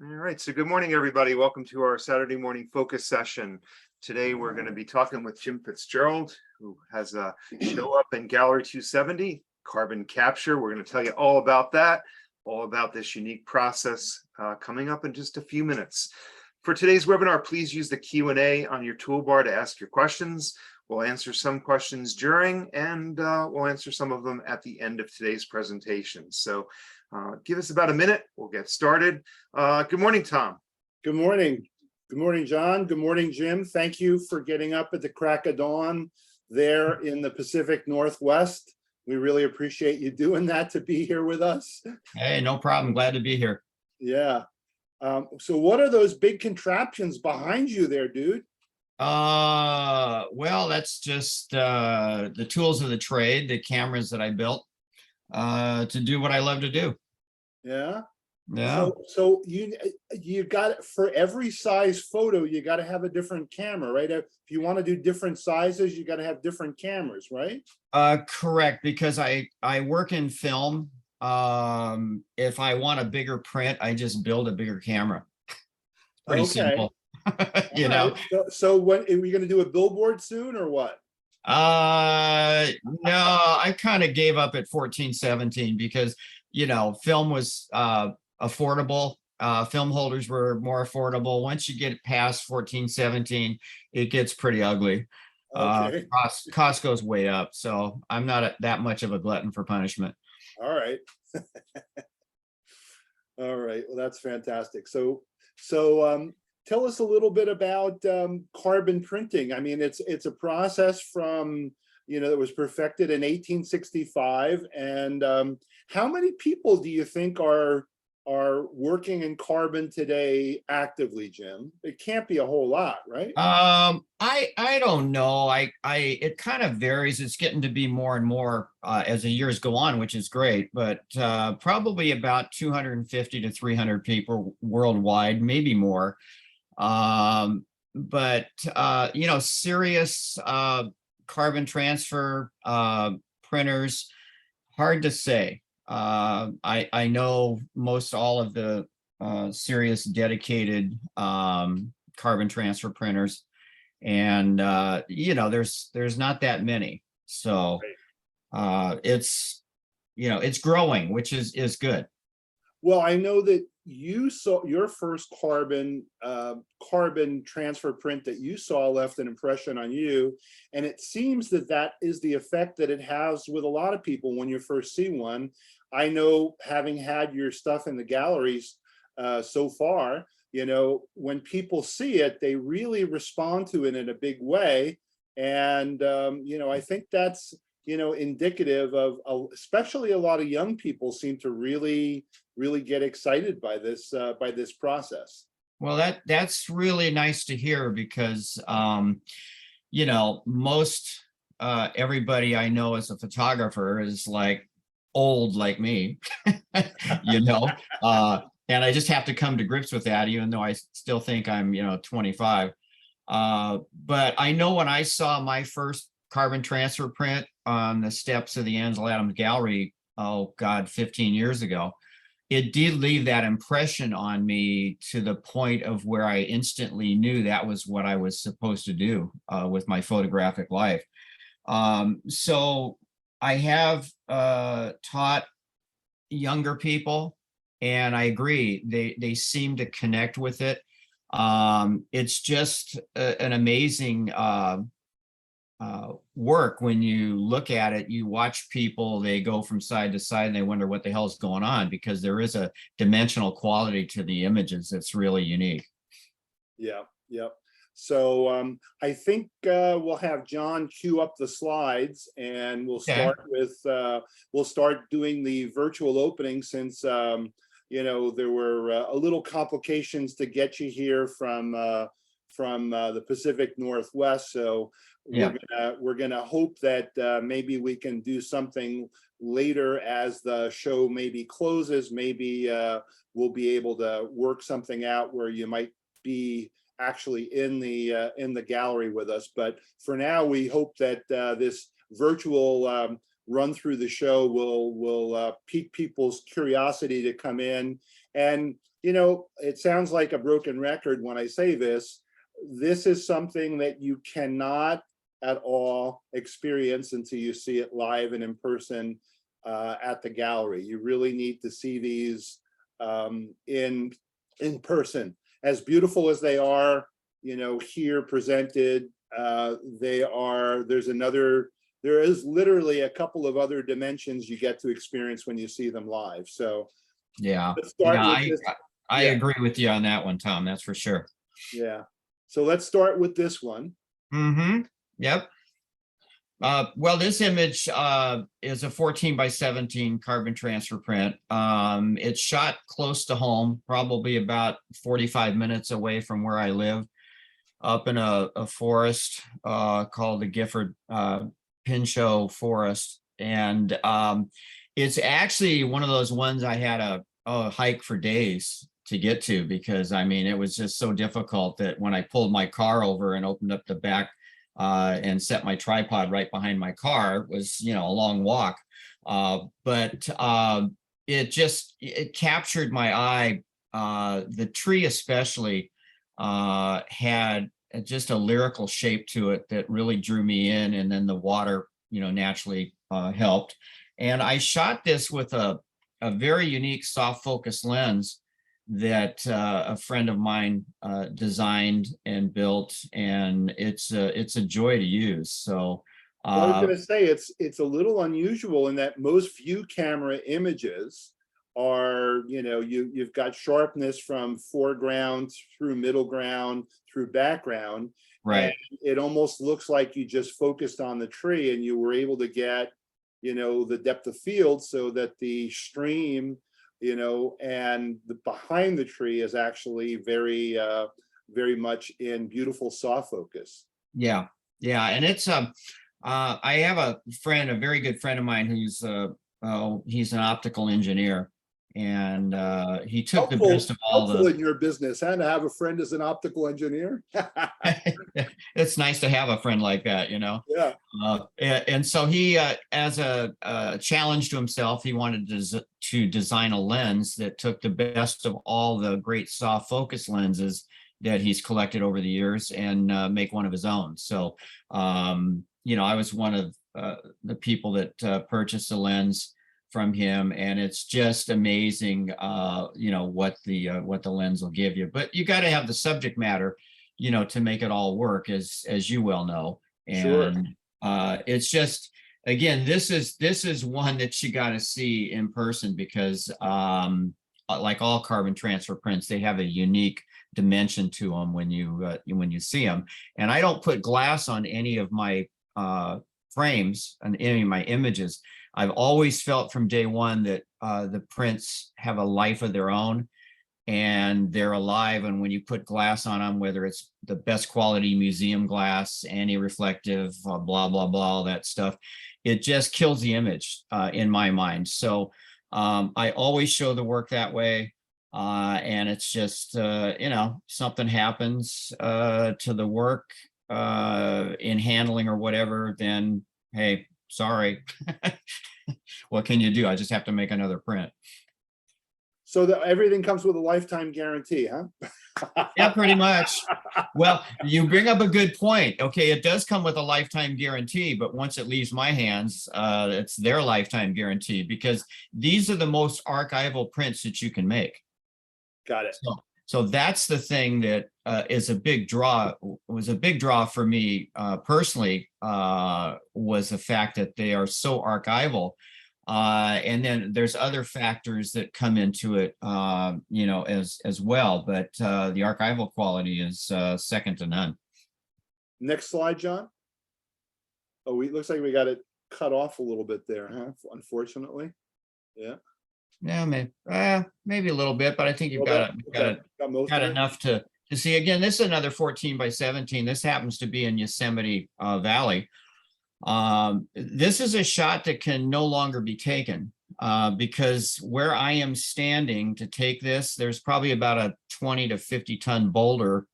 All right, so good morning, everybody. Welcome to our Saturday morning focus session. Today, we're going to be talking with Jim Fitzgerald, who has a show up in Gallery 270, Carbon Capture. We're going to tell you all about that, all about this unique process coming up in just a few minutes. For today's webinar, please use the Q&A on your toolbar to ask your questions. We'll answer some questions during, and we'll answer some of them at the end of today's presentation. So give us about a minute. We'll get started. Good morning, Tom. Good morning. Good morning, John. Good morning, Jim. Thank you for getting up at the crack of dawn there in the Pacific Northwest. We really appreciate you doing that to be here with us. Hey, no problem. Glad to be here. Yeah. So what are those big contraptions behind you there, dude? Well, that's just the tools of the trade, the cameras that I built to do what I love to do. Yeah. Yeah. So you got, for every size photo, you got to have a different camera, right? If you want to do different sizes, you got to have different cameras, right? Correct, because I work in film. If I want a bigger print, I just build a bigger camera. Pretty simple. You know. So when are we going to do a billboard soon or what? No, I kind of gave up at 1417 because, you know, film was affordable. Film holders were more affordable. Once you get past 1417, it gets pretty ugly. Okay. Cost goes way up. So I'm not that much of a glutton for punishment. All right. All right. Well, that's fantastic. So tell us a little bit about carbon printing. I mean, it's a process from, that was perfected in 1865. And how many people do you think are working in carbon today actively, Jim? It can't be a whole lot, right? I don't know. It kind of varies. It's getting to be more and more as the years go on, which is great, but probably about 250 to 300 people worldwide, maybe more. But serious carbon transfer printers, hard to say. I know most all of the serious dedicated carbon transfer printers, and there's not that many. So it's growing, which is good. Well, I know that you saw your first carbon transfer print that you saw left an impression on you, and it seems that is the effect that it has with a lot of people when you first see one. I know, having had your stuff in the galleries so far, when people see it, they really respond to it in a big way, and I think that's indicative of especially a lot of young people seem to really get excited by this process. Well, that's really nice to hear, because most everybody I know as a photographer is like old like me, and I just have to come to grips with that, even though I still think I'm 25. But I know when I saw my first carbon transfer print on the steps of the Ansel Adams Gallery, 15 years ago, it did leave that impression on me to the point of where I instantly knew that was what I was supposed to do with my photographic life. So I have taught younger people, and I agree, they seem to connect with it. It's just an amazing work. When you look at it, you watch people, they go from side to side and they wonder what the hell is going on, because there is a dimensional quality to the images that's really unique. Yeah. So I think we'll have John cue up the slides, and we'll start with we'll start doing the virtual opening, since there were a little complications to get you here from the Pacific Northwest. So we're gonna hope that maybe we can do something later as the show maybe closes. Maybe we'll be able to work something out where you might be actually in the gallery with us. But for now, we hope that this virtual run through the show will pique people's curiosity to come in And, it sounds like a broken record when I say this. This is something that you cannot at all experience until you see it live and in person at the gallery. You really need to see these in person. As beautiful as they are, here presented, there is literally a couple of other dimensions you get to experience when you see them live. So Yeah, let's start yeah, with this. I Yeah. agree with you on that one, Tom, that's for sure. Yeah. So let's start with this one. Yep. Well, this image is a 14 by 17 carbon transfer print. It's shot close to home, probably about 45 minutes away from where I live, up in a forest called the Gifford Pinchot Forest. And it's actually one of those ones I had a hike for days to get to, because I mean, it was just so difficult that when I pulled my car over and opened up the back and set my tripod right behind my car, it was, a long walk. But it captured my eye. The tree especially had just a lyrical shape to it that really drew me in. And then the water, naturally helped. And I shot this with a very unique soft focus lens that a friend of mine designed and built, and it's a joy to use. So Well, I was going to say it's a little unusual in that most view camera images are, you've got sharpness from foreground through middle ground through background. right. And it almost looks like you just focused on the tree and you were able to get, the depth of field so that the stream, and the behind the tree is actually very, very much in beautiful soft focus. Yeah. And it's I have a very good friend of mine who's he's an optical engineer, and he took the best of all helpful in your business, and to have a friend as an optical engineer. It's nice to have a friend like that, Yeah. And so he, as a challenge to himself, he wanted to design a lens that took the best of all the great soft focus lenses that he's collected over the years and make one of his own. So, I was one of the people that purchased a lens from him, and it's just amazing, what the lens will give you. But you got to have the subject matter, to make it all work, as you well know. And it's just, again, this is one that you got to see in person, because like all carbon transfer prints, they have a unique dimension to them when you see them. And I don't put glass on any of my frames and any of my images. I've always felt from day one that the prints have a life of their own, and they're alive. And when you put glass on them, whether it's the best quality museum glass, anti-reflective, blah, blah, blah, all that stuff, it just kills the image in my mind. So I always show the work that way. And it's just, something happens to the work in handling or whatever, then, hey, sorry. What can you do? I just have to make another print. So that everything comes with a lifetime guarantee, huh? Yeah, pretty much. Well, you bring up a good point. Okay, it does come with a lifetime guarantee, but once it leaves my hands, it's their lifetime guarantee, because these are the most archival prints that you can make. Got it. So that's the thing that was a big draw for me personally, was the fact that they are so archival. And then there's other factors that come into it, as well. But the archival quality is second to none. Next slide, John. Oh, it looks like we got it cut off a little bit there, huh? Unfortunately. Yeah. Yeah, maybe a little bit, but I think you've got enough to see. Again, this is another 14 by 17. This happens to be in Yosemite Valley. This is a shot that can no longer be taken because where I am standing to take this, there's probably about a 20 to 50 ton boulder,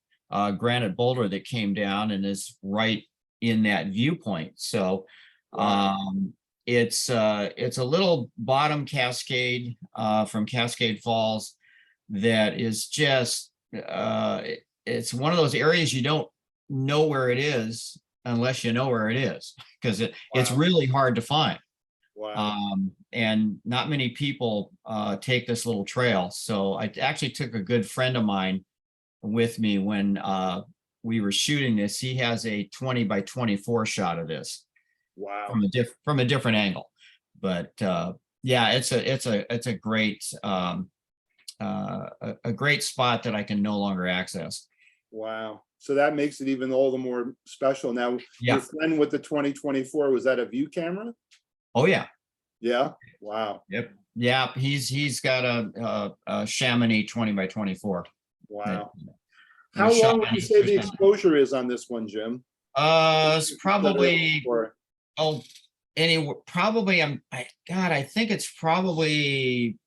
granite boulder that came down and is right in that viewpoint. So it's a little bottom cascade from Cascade Falls. that is just, it's one of those areas you don't know where it is unless you know where it is, because it's Wow. really hard to find. Wow. And not many people take this little trail. So I actually took a good friend of mine with me when we were shooting this. He has a 20 by 24 shot of this Wow. from a different angle. But yeah, it's a great a great spot that I can no longer access. Wow. So that makes it even all the more special. Now, your Yeah. friend with the 2024, was that a view camera? Oh yeah. Yeah. Wow. Yep. Yeah. He's got a Chamonix 20 by 24. Wow. that How was shot long would on you say the 8%. exposure is on this one, Jim? It's probably, Or- oh, probably God, I think it's probably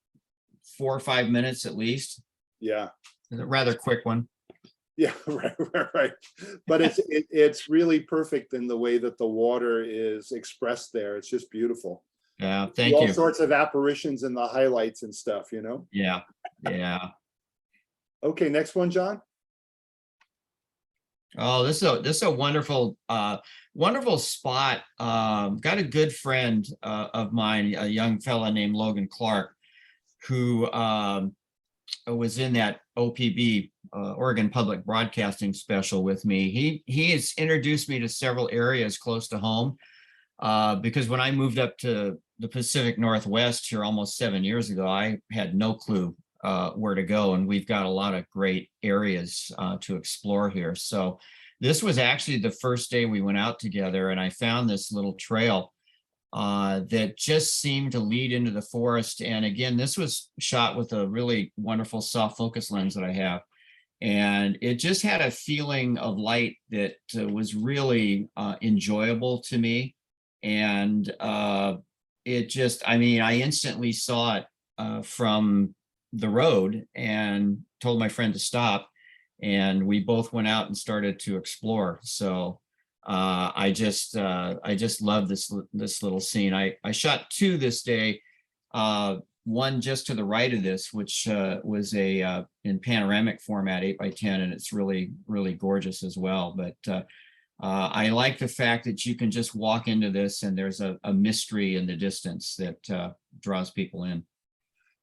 4 or 5 minutes at least. Yeah. It's a rather quick one. Yeah, right. But it's really perfect in the way that the water is expressed there. It's just beautiful. Yeah, See thank all you. sorts of apparitions in the highlights and stuff, you know? Yeah, yeah. Okay, next one, John. Oh, this is a wonderful wonderful spot. Got a good friend of mine, a young fella named Logan Clark, who was in that OPB Oregon Public Broadcasting special with me. He has introduced me to several areas close to home, because when I moved up to the Pacific Northwest here almost 7 years ago, I had no clue where to go, and we've got a lot of great areas to explore here. So this was actually the first day we went out together, and I found this little trail that just seemed to lead into the forest. And again, this was shot with a really wonderful soft focus lens that I have. And it just had a feeling of light that was really enjoyable to me. And it just, I mean, I instantly saw it from the road and told my friend to stop. And we both went out and started to explore. So I just love this little scene. I shot two this day. One just to the right of this, which was a in panoramic format, 8x10, and it's really gorgeous as well. But I like the fact that you can just walk into this and there's a mystery in the distance that draws people in.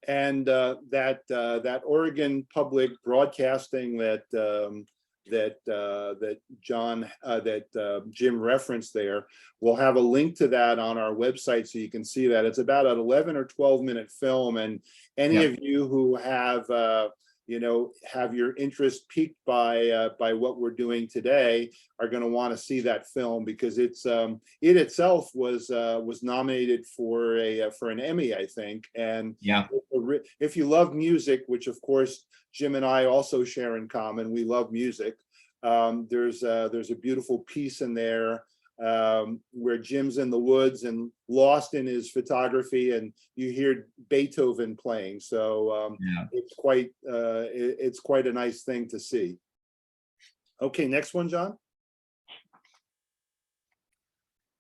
And that Oregon Public Broadcasting that Jim referenced there, we'll have a link to that on our website so you can see that. It's about an 11 or 12-minute film, and any of you who have have your interest piqued by what we're doing today are going to want to see that film, because it itself was nominated for an Emmy, I think. And Yeah, if you love music, which of course Jim and I also share in common, we love music. There's a beautiful piece in there where Jim's in the woods and lost in his photography, and you hear Beethoven playing. So yeah. it's quite a nice thing to see. Okay, next one, John.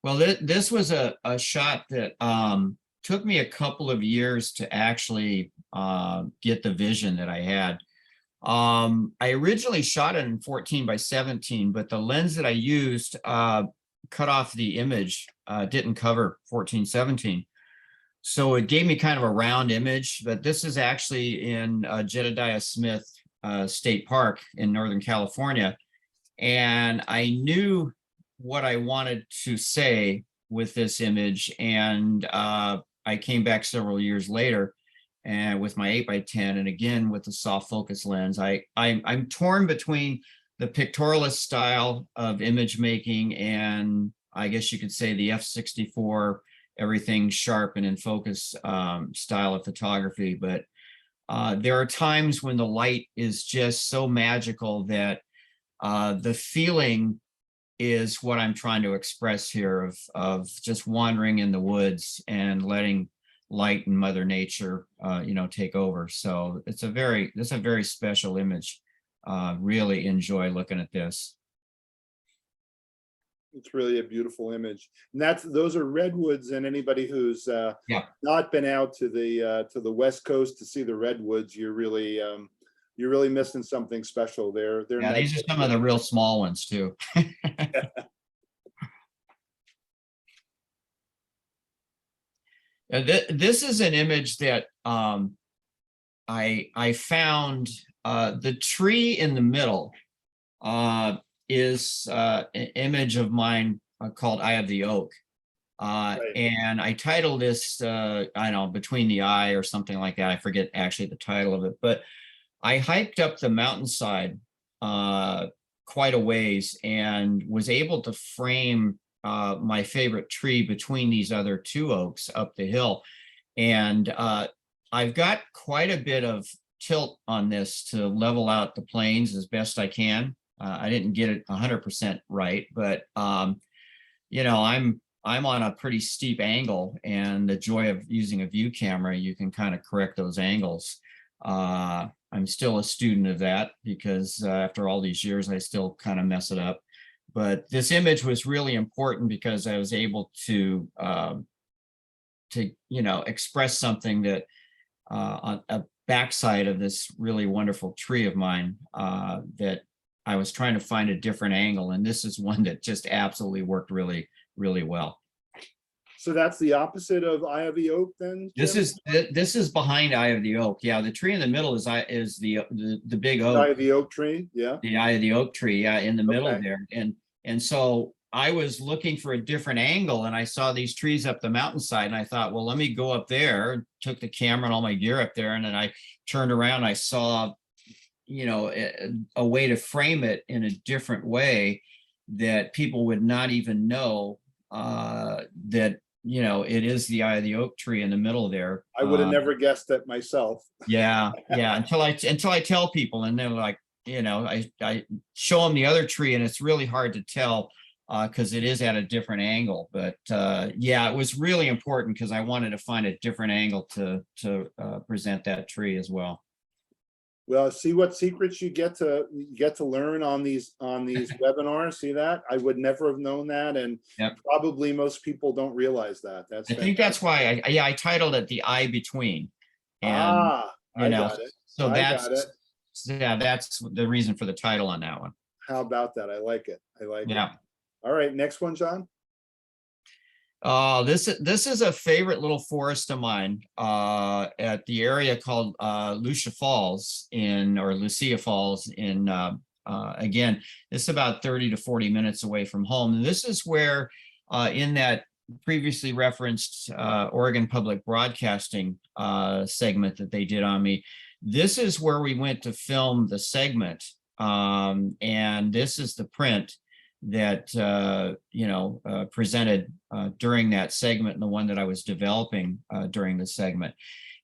Well, this was a shot that took me a couple of years to actually get the vision that I had. I originally shot it in 14 by 17, but the lens that I used cut off the image, didn't cover 14-17. So it gave me kind of a round image, but this is actually in Jedediah Smith State Park in Northern California. And I knew what I wanted to say with this image. And I came back several years later and with my 8x10, and again with the soft focus lens. I'm torn between the pictorialist style of image making and I guess you could say the f/64, everything sharp and in focus style of photography. But there are times when the light is just so magical that the feeling is what I'm trying to express here of just wandering in the woods and letting light and Mother Nature, take over. So it's a very special image. Really enjoy looking at this. It's really a beautiful image. And those are redwoods, and anybody who's Yeah. not been out to the West Coast to see the redwoods, you're really missing something special. They're Yeah, these are some of the real small ones too. This is an image that I found. The tree in the middle is an image of mine called Eye of the Oak. And I titled this, I don't know, Between the Eye or something like that. I forget actually the title of it, but I hiked up the mountainside quite a ways and was able to frame my favorite tree between these other two oaks up the hill. And I've got quite a bit of tilt on this to level out the planes as best I can. I didn't get it 100% right, but you know, I'm on a pretty steep angle, and the joy of using a view camera, you can kind of correct those angles. I'm still a student of that because after all these years, I still kind of mess it up. But this image was really important because I was able to you know, express something that on a backside of this really wonderful tree of mine that I was trying to find a different angle, and this is one that just absolutely worked really, really well. So that's the opposite of Eye of the Oak, then, Jim? This is behind Eye of the Oak. Yeah, the tree in the middle is the big oak. Eye of the Oak tree, yeah. The Eye of the Oak tree, yeah, in the middle Okay. there. And so I was looking for a different angle, and I saw these trees up the mountainside, and I thought, well, let me go up there. Took the camera and all my gear up there, and then I turned around. I saw, you know, a way to frame it in a different way that people would not even know that, you know, it is the Eye of the Oak tree in the middle there. I would have never guessed that myself. Yeah, yeah. Until I tell people, and they're like, you know, I show them the other tree, and it's really hard to tell because it is at a different angle. But yeah, it was really important because I wanted to find a different angle to present that tree as well. Well, see what secrets you get to learn on these webinars. See that? I would never have known that, and Yep. probably most people don't realize that. That's I think that's why I titled it The Eye Between. And I got it. so I that's got it. yeah, that's the reason for the title on that one. How about that? I like it. I like it. Yeah. All right, next one, John. This is a favorite little forest of mine at the area called Lucia Falls or Lucia Falls in again, it's about 30 to 40 minutes away from home. And this is where in that previously referenced Oregon Public Broadcasting segment that they did on me, this is where we went to film the segment. And this is the print that you know, presented during that segment, and the one that I was developing during the segment.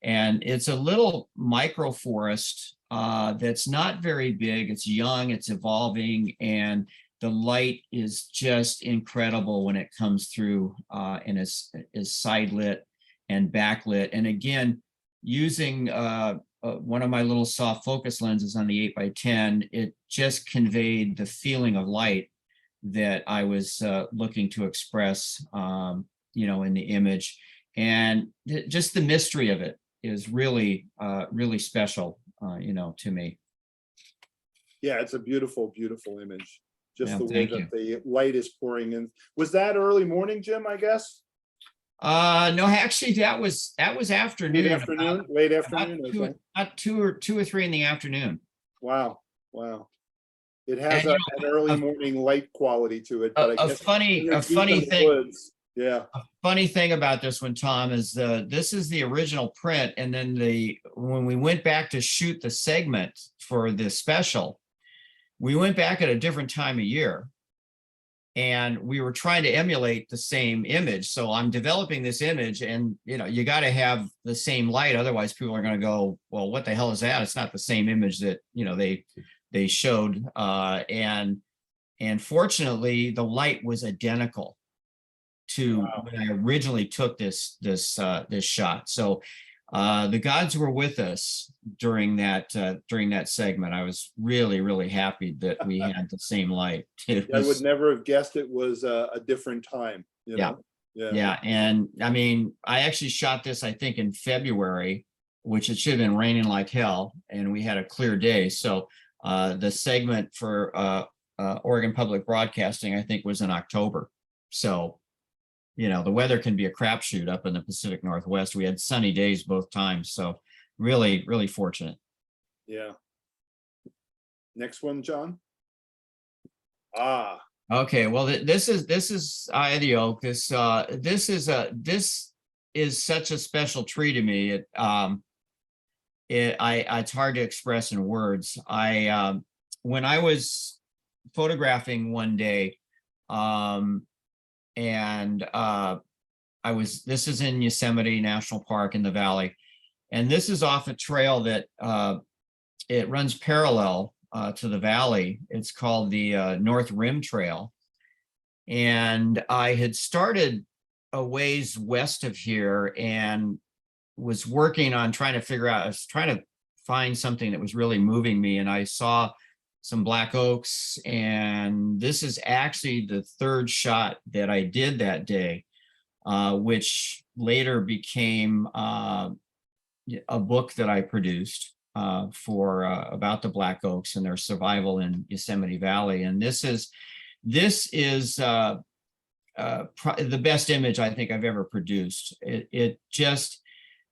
And it's a little micro forest that's not very big. It's young, it's evolving, and the light is just incredible when it comes through and is side lit and backlit. And again, using one of my little soft focus lenses on the 8x10, it just conveyed the feeling of light that I was looking to express, you know, in the image. And just the mystery of it is really, really special, you know, to me. Yeah, it's a beautiful, beautiful image. Just Yeah, the way thank that you. the light is pouring in. Was that early morning, Jim, I guess? No, actually, that was afternoon. Late afternoon? Late afternoon? Okay. About two or three in the afternoon. Wow, wow. It has And, you an early morning light quality to it. But I A guess funny when you're deep in the thing. woods, yeah. A funny thing about this one, Tom, is this is the original print, and then when we went back to shoot the segment for the special, we went back at a different time of year, and we were trying to emulate the same image. So I'm developing this image, and you know, you got to have the same light, otherwise people are going to go, well, what the hell is that? It's not the same image that, you know, they showed, and fortunately the light was identical to when I originally took this shot. So The gods were with us during that segment. I was really, really happy that we had the same light. It I would was, never have guessed it was a different time, you yeah, know? Yeah. yeah. And I mean, I actually shot this, I think, in February, which it should have been raining like hell, and we had a clear day. So the segment for Oregon Public Broadcasting, I think, was in October. So, you know, the weather can be a crapshoot up in the Pacific Northwest. We had sunny days both times. So really, really fortunate. Yeah. Next one, John. Ah, Okay, well, this is Eye of the Oak. This is such a special tree to me. It's hard to express in words. When I was photographing one day, and this is in Yosemite National Park in the valley, and this is off a trail that it runs parallel to the valley. It's called the North Rim Trail. And I had started a ways west of here and was working on trying to figure out, I was trying to find something that was really moving me. And I saw some black oaks. And this is actually the third shot that I did that day, which later became a book that I produced for about the black oaks and their survival in Yosemite Valley. And this is the best image I think I've ever produced. It just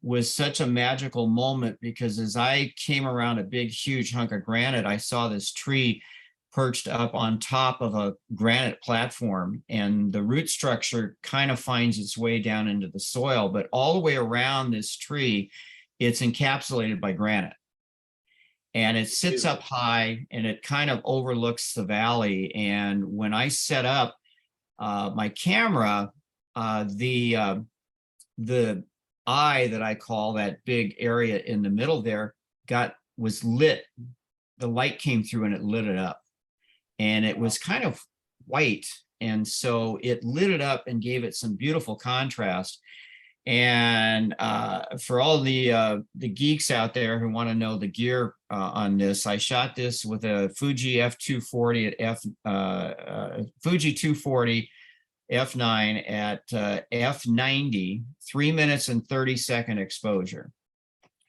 was such a magical moment, because as I came around a big, huge hunk of granite, I saw this tree perched up on top of a granite platform, and the root structure kind of finds its way down into the soil, but all the way around this tree, it's encapsulated by granite. And it sits up high and it kind of overlooks the valley. And when I set up my camera, the eye that I call that big area in the middle there was lit. The light came through and it lit it up. And it was kind of white. And so it lit it up and gave it some beautiful contrast. And for all the geeks out there who want to know the gear on this, I shot this with a Fuji F240 at Fuji 240 f9 at f90, 3 minutes and 30-second exposure.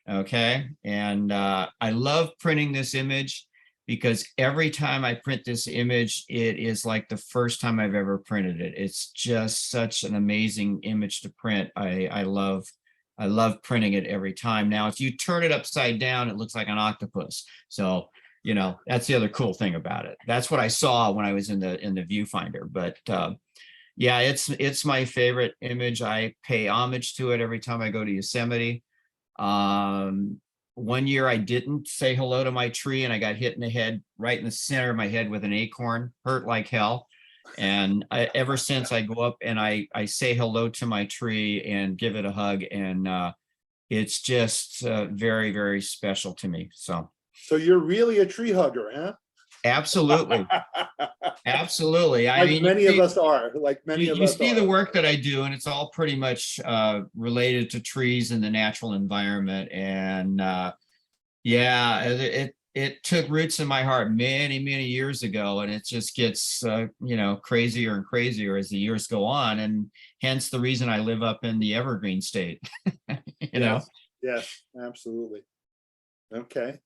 Okay, and I love printing this image, because every time I print this image, it is like the first time I've ever printed it. It's just such an amazing image to print. I love printing it every time. Now, if you turn it upside down, it looks like an octopus. So, you know, that's the other cool thing about it. That's what I saw when I was in the viewfinder. But yeah, it's my favorite image. I pay homage to it every time I go to Yosemite. One year I didn't say hello to my tree and I got hit in the head, right in the center of my head with an acorn, hurt like hell. And ever since, I go up and I say hello to my tree and give it a hug. And it's just very, very special to me. So you're really a tree hugger, huh? Absolutely. Absolutely. I mean, many of us are, like many of us you see are. the work that I do, and it's all pretty much related to trees and the natural environment. And yeah, it took roots in my heart many, many years ago, and it just gets you know, crazier and crazier as the years go on, and hence the reason I live up in the Evergreen State. You know. Yes, absolutely. Okay.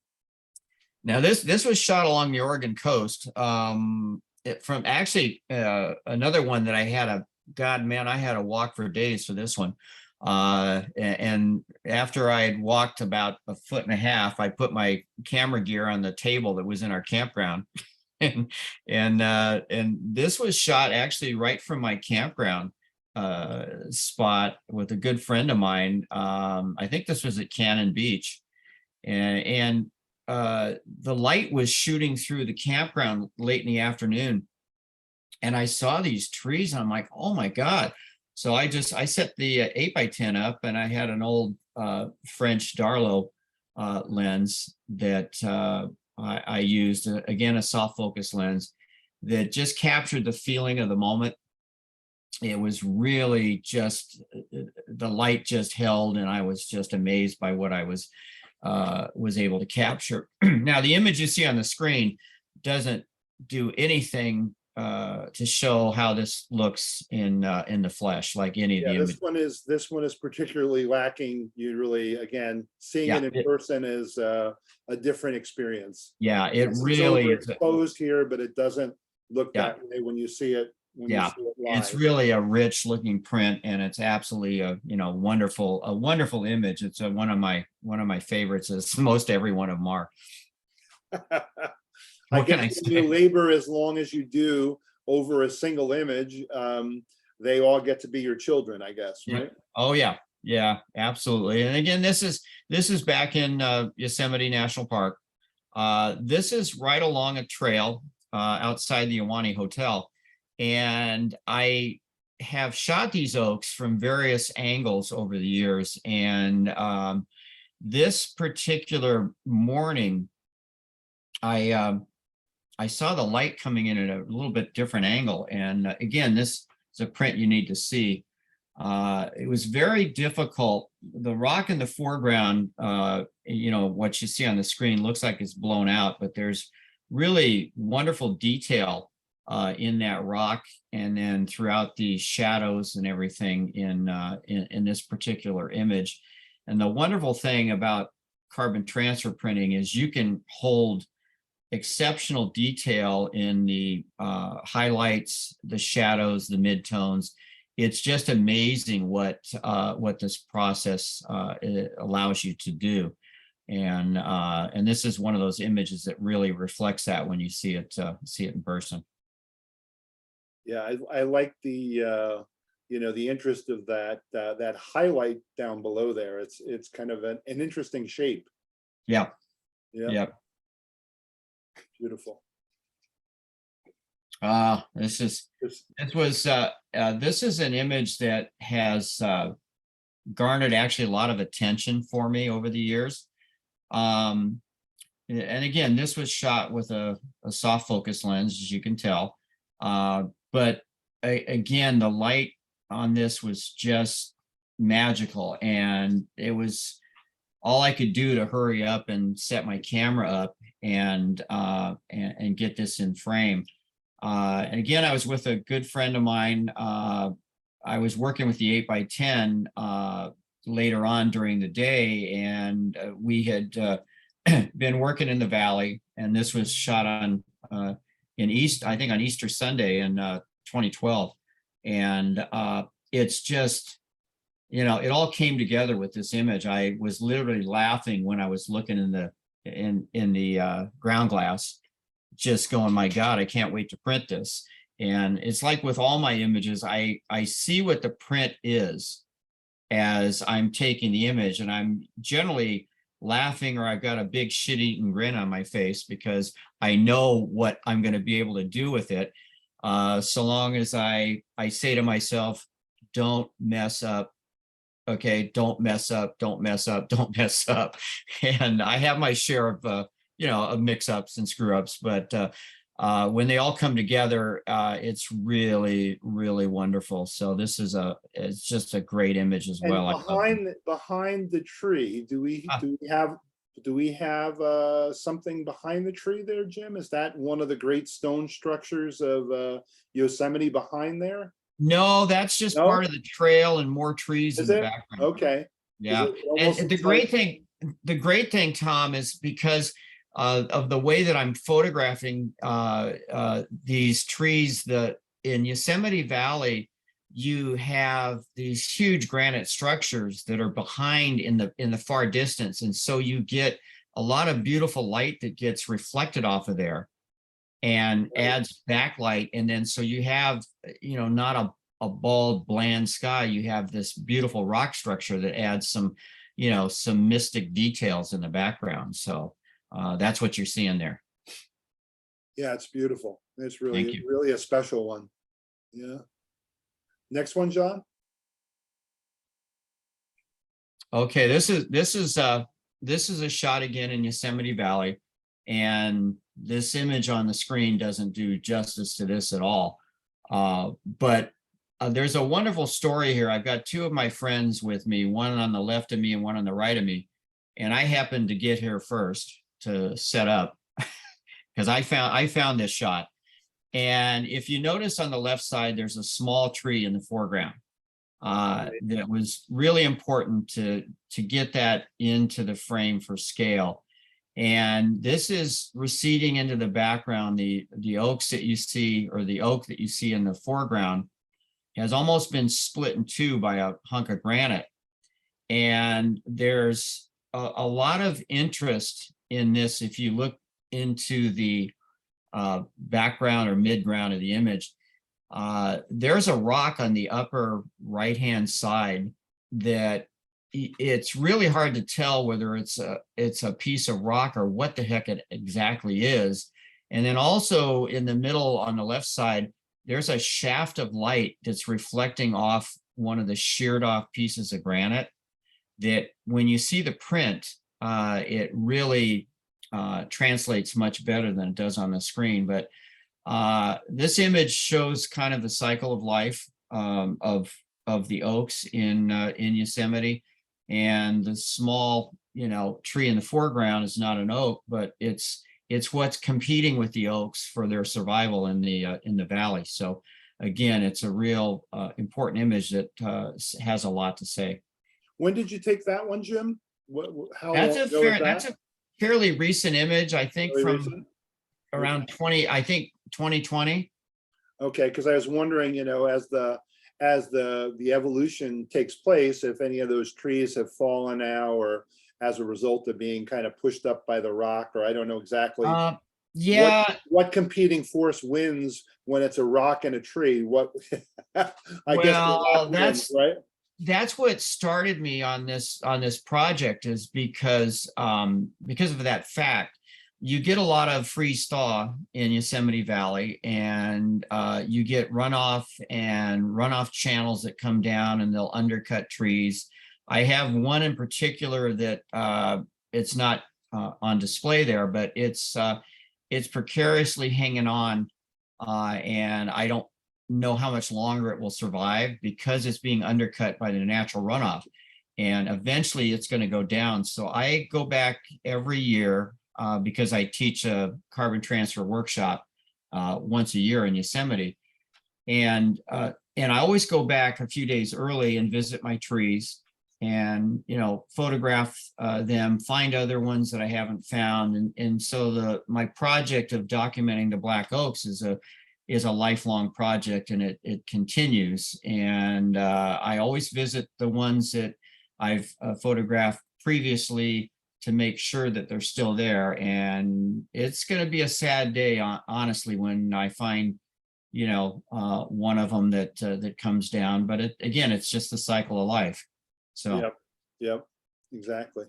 Now this was shot along the Oregon coast. From actually another one that I had I had to walk for days for this one. And after I had walked about 1.5 feet, I put my camera gear on the table that was in our campground. And this was shot actually right from my campground spot with a good friend of mine. I think this was at Cannon Beach. And the light was shooting through the campground late in the afternoon, and I saw these trees and I'm like, oh my God. So I set the 8x10 up, and I had an old French Darlo lens that I used, again, a soft focus lens that just captured the feeling of the moment. it was really just the light just held, and I was just amazed by what I was able to capture. Now, the image you see on the screen doesn't do anything to show how this looks in the flesh, like any of the Yeah, images. this one is particularly lacking. You really, again, seeing Yeah, it in person is a different experience. yeah, it Yes, it's really is. overexposed here, but it doesn't look Yeah. that way when you see it Yeah, it's live. really a rich looking print, and it's absolutely a wonderful image. It's one of my favorites, as most every one of them are. I What can I guess when you say? labor as long as you do over a single image, they all get to be your children, I guess, Yeah. right? Oh yeah, yeah, absolutely. And again, this is back in Yosemite National Park. This is right along a trail outside the Iwani Hotel. And I have shot these oaks from various angles over the years. And this particular morning, I saw the light coming in at a little bit different angle. And again, this is a print you need to see. It was very difficult. The rock in the foreground, what you see on the screen looks like it's blown out, but there's really wonderful detail in that rock, and then throughout the shadows and everything in this particular image. And the wonderful thing about carbon transfer printing is you can hold exceptional detail in the highlights, the shadows, the midtones. It's just amazing what this process allows you to do. And this is one of those images that really reflects that when you see it in person. Yeah, I like the the interest of that highlight down below there. It's kind of an interesting shape. Yeah. Yeah, Yeah. beautiful. This is It's- this is an image that has garnered actually a lot of attention for me over the years. And again, this was shot with a soft focus lens, as you can tell. But again, the light on this was just magical, and it was all I could do to hurry up and set my camera up and get this in frame. And again, I was with a good friend of mine. I was working with the 8x10 later on during the day, and we had been working in the valley, and this was shot on I think on Easter Sunday in 2012. And it's just, it all came together with this image. I was literally laughing when I was looking in the ground glass, just going, my God, I can't wait to print this. And it's like with all my images, I see what the print is as I'm taking the image, and I'm generally laughing, or I've got a big shit-eating grin on my face, because I know what I'm going to be able to do with it. So long as I say to myself, don't mess up. Okay, don't mess up, don't mess up, don't mess up. And I have my share of, of mix-ups and screw-ups, but when they all come together, it's really, really wonderful. So it's just a great image as And well. behind the tree, do we have something behind the tree there, Jim? Is that one of the great stone structures of Yosemite behind there? No, that's just No? part of the trail and more trees in Is the it? background. Okay. Yeah. It almost And the looks like- great thing, Tom, is because of the way that I'm photographing these trees, in Yosemite Valley, you have these huge granite structures that are behind in the far distance. And so you get a lot of beautiful light that gets reflected off of there and adds backlight. And then so you have, not a bald, bland sky. You have this beautiful rock structure that adds some mystic details in the background. So that's what you're seeing there. Yeah, it's beautiful. It's Thank really, you. really a special one. Yeah. Next one, John. Okay, this is a shot again in Yosemite Valley, and this image on the screen doesn't do justice to this at all. But there's a wonderful story here. I've got two of my friends with me, one on the left of me and one on the right of me. And I happened to get here first to set up because I found this shot. And if you notice on the left side, there's a small tree in the foreground. That was really important to get that into the frame for scale. And this is receding into the background. The oaks that you see, or the oak that you see in the foreground, has almost been split in two by a hunk of granite. And there's a lot of interest in this. If you look into the background or midground of the image, there's a rock on the upper right-hand side that it's really hard to tell whether it's a piece of rock or what the heck it exactly is. And then also in the middle on the left side, there's a shaft of light that's reflecting off one of the sheared off pieces of granite that when you see the print, it really translates much better than it does on the screen. But this image shows kind of the cycle of life of the oaks in Yosemite. And the small, tree in the foreground is not an oak, but it's what's competing with the oaks for their survival in the valley. So again, it's a real important image that has a lot to say. When did you take that one, Jim? How That's long a ago was that? that's a fairly recent image, I think, Really from recent? around 2020. Okay, because I was wondering, as the evolution takes place, if any of those trees have fallen now, or as a result of being kind of pushed up by the rock, or I don't know exactly. Yeah. What competing force wins when it's a rock and a tree? What I guess the rock wins, right? That's what started me on this project, is because of that fact. You get a lot of freeze thaw in Yosemite Valley, and you get runoff channels that come down and they'll undercut trees. I have one in particular that it's not on display there, but it's precariously hanging on, and I don't know how much longer it will survive because it's being undercut by the natural runoff, and eventually it's going to go down. So I go back every year because I teach a carbon transfer workshop once a year in Yosemite, and I always go back a few days early and visit my trees and photograph them, find other ones that I haven't found, and so my project of documenting the black oaks is a lifelong project, and it continues. And I always visit the ones that I've photographed previously to make sure that they're still there. And it's going to be a sad day, honestly, when I find, one of them that comes down. But again, it's just the cycle of life. So. Yep, exactly.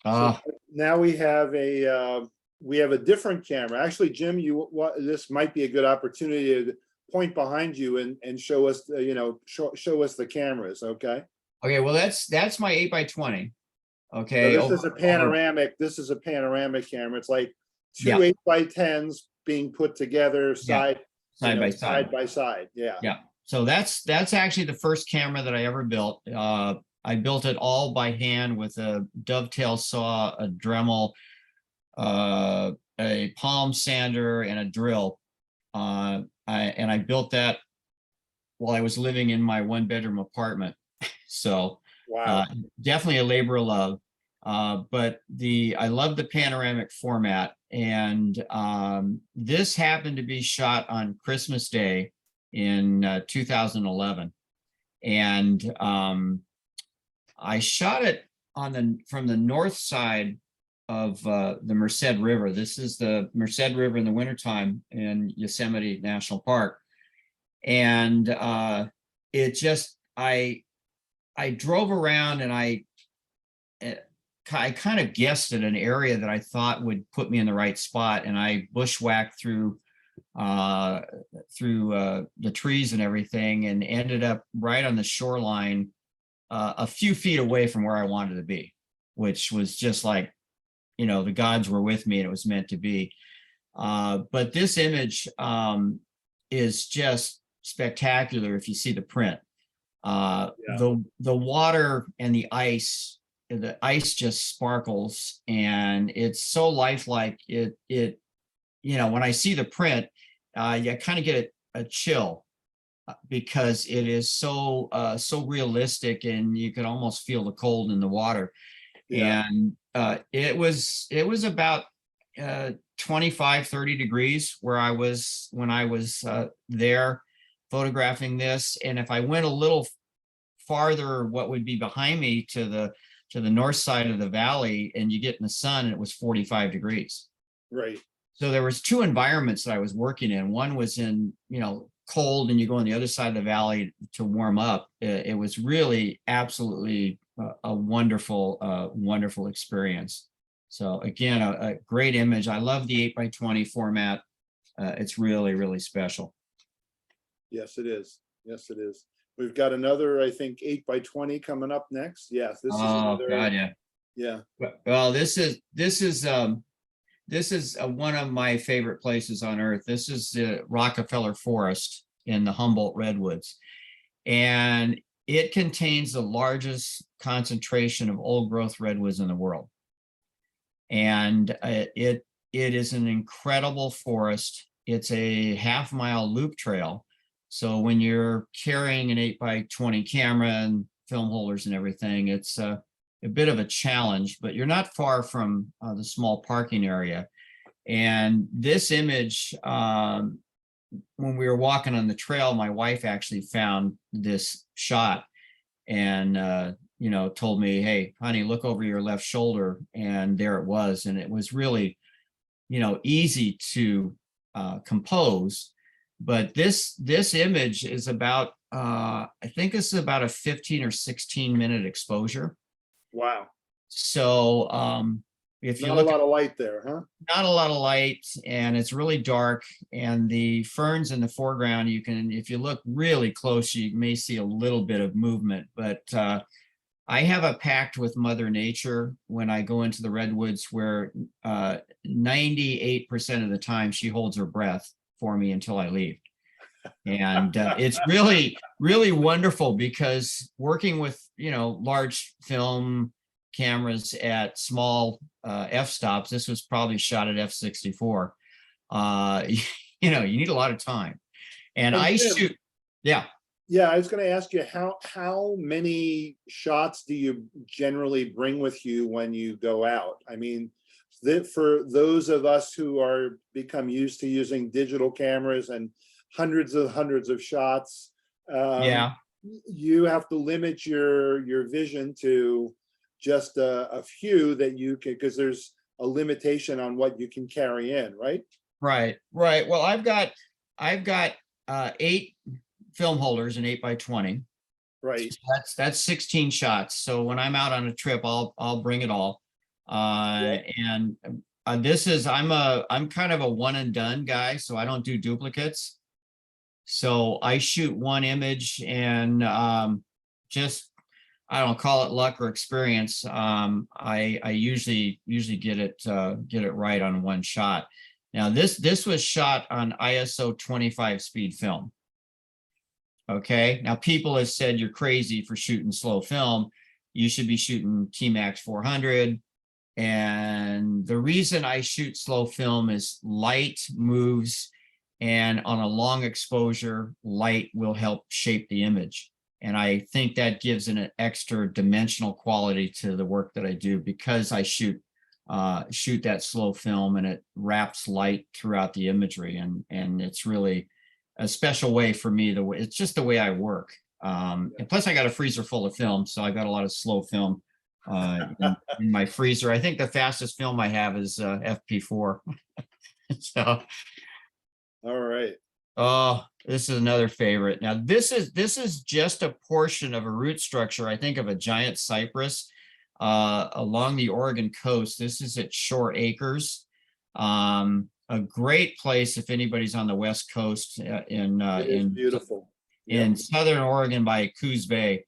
Uh, So now we have a different camera. Actually, Jim, this might be a good opportunity to point behind you and show us, show us the cameras. Okay. Okay. Well, that's my 8x20. Okay. So this is a panoramic. This is a panoramic camera. It's like two 8x10s being put together side by side. Yeah. Yeah. So that's actually the first camera that I ever built. I built it all by hand with a dovetail saw, a Dremel, a palm sander, and a drill. And I built that while I was living in my one-bedroom apartment. So wow, definitely a labor of love. But I love the panoramic format. And this happened to be shot on Christmas Day in 2011. And I shot it from the north side of the Merced River. This is the Merced River in the wintertime in Yosemite National Park. And I drove around, and I kind of guessed at an area that I thought would put me in the right spot. And I bushwhacked through the trees and everything, and ended up right on the shoreline, a few feet away from where I wanted to be, which was just like, the gods were with me and it was meant to be. But this image is just spectacular if you see the print. Yeah. The water and the ice just sparkles, and it's so lifelike. When I see the print, you kind of get a chill because it is so realistic, and you can almost feel the cold in the water. Yeah. And it was about 25-30 degrees where I was when I was there photographing this. And if I went a little farther, what would be behind me to the north side of the valley, and you get in the sun, and it was 45 degrees. Right. So there was two environments that I was working in. One was in, cold, and you go on the other side of the valley to warm up. It was really absolutely a wonderful experience. So again, a great image. I love the 8x20 format. It's really, really special. Yes, it is. Yes, it is. We've got another, I think, 8x20 coming up next. Yes, this is Oh another. God, yeah. Yeah. Well, this is one of my favorite places on earth. This is the Rockefeller Forest in the Humboldt Redwoods. And it contains the largest concentration of old growth redwoods in the world. And it is an incredible forest. It's a half-mile loop trail. So when you're carrying an 8x20 camera and film holders and everything, it's a bit of a challenge, but you're not far from the small parking area. And this image, when we were walking on the trail, my wife actually found this shot and, told me, "Hey, honey, look over your left shoulder." And there it was. And it was really, easy to compose. But this image is about, I think this is about a 15 or 16-minute exposure. Wow. So if you Not look a lot of light there, huh? not a lot of light, and it's really dark, and the ferns in the foreground, if you look really close, you may see a little bit of movement. But I have a pact with Mother Nature when I go into the redwoods where 98% of the time she holds her breath for me until I leave. And it's really, really wonderful because working with, large film cameras at small f-stops, this was probably shot at f/64. You need a lot of time. And I Jim, shoot, yeah. Yeah, I was going to ask you, how many shots do you generally bring with you when you go out? I mean, for those of us who are become used to using digital cameras and hundreds of shots, Yeah. you have to limit your vision to just a few that you can, because there's a limitation on what you can carry in, right? Right. Well, I've got 8 film holders in 8x20. Right. So that's 16 shots. So when I'm out on a trip, I'll bring it all. And I'm kind of a one and done guy, so I don't do duplicates. So I shoot one image and just, I don't call it luck or experience. I usually get it right on one shot. Now this was shot on ISO 25 speed film. Okay. Now people have said you're crazy for shooting slow film. You should be shooting T-Max 400. And the reason I shoot slow film is light moves, and on a long exposure, light will help shape the image. And I think that gives an extra dimensional quality to the work that I do because I shoot that slow film and it wraps light throughout the imagery. And it's really a special way for me. It's just the way I work. And plus I got a freezer full of film. So I got a lot of slow film in my freezer. I think the fastest film I have is FP4. So. All right. Oh, this is another favorite. Now, this is just a portion of a root structure, I think, of a giant cypress along the Oregon coast. This is at Shore Acres. A great place if anybody's on the West Coast in beautiful. In Southern Oregon by Coos Bay.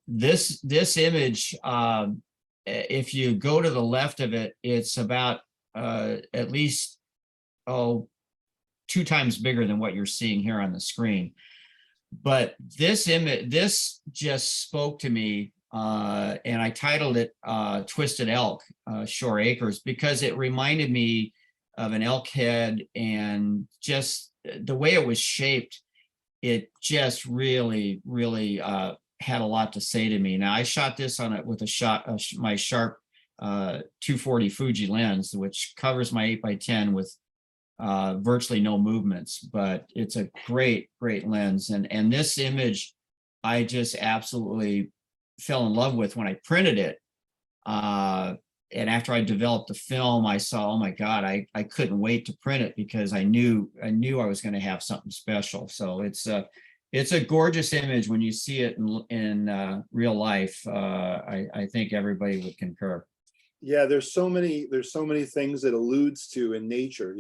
This image, if you go to the left of it, it's about at least 2 times bigger than what you're seeing here on the screen. But this image, this just spoke to me, and I titled it Twisted Elk, Shore Acres, because it reminded me of an elk head, and just the way it was shaped, it just really, really had a lot to say to me. Now, I shot this on it with my Sharp 240 Fuji lens, which covers my 8x10 with virtually no movements, but it's a great lens. And this image, I just absolutely fell in love with when I printed it. And after I developed the film, I saw, oh my God, I couldn't wait to print it, because I knew I was going to have something special. So it's a gorgeous image. When you see it in real life, I think everybody would concur. Yeah, there's so many things it alludes to in nature.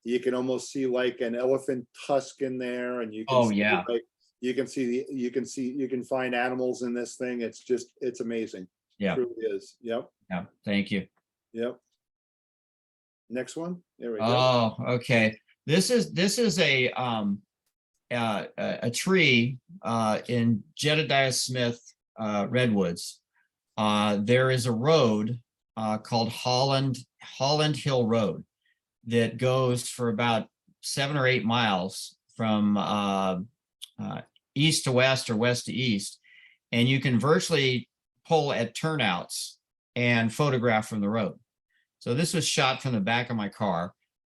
You can almost see like an elephant tusk in there, and you can Oh see, yeah, like, you can find animals in this thing. It's amazing. yeah, It truly is. Yep. yeah. Thank you. Yep. Next one. There we go. Oh, okay. This is a tree in Jedediah Smith redwoods. There is a road called Holland Hill Road that goes for about 7 or 8 miles from east to west or west to east, and you can virtually pull at turnouts and photograph from the road. So this was shot from the back of my car,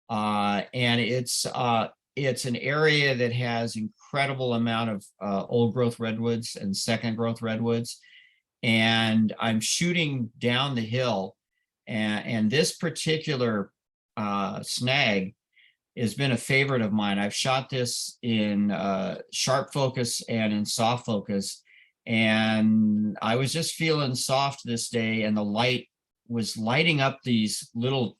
and it's an area that has incredible amount of old growth redwoods and second growth redwoods. And I'm shooting down the hill, and this particular snag has been a favorite of mine. I've shot this in sharp focus and in soft focus, and I was just feeling soft this day, and the light was lighting up these little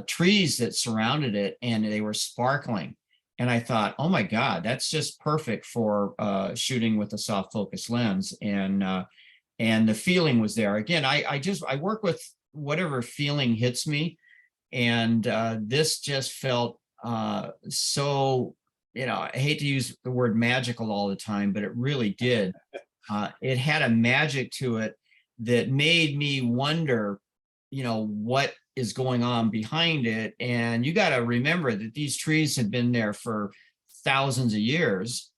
trees that surrounded it, and they were sparkling. And I thought, oh my God, that's just perfect for shooting with a soft focus lens. And the feeling was there. Again, I work with whatever feeling hits me, and this just felt so, I hate to use the word magical all the time, but it really did. It had a magic to it that made me wonder, what is going on behind it. And you got to remember that these trees had been there for thousands of years.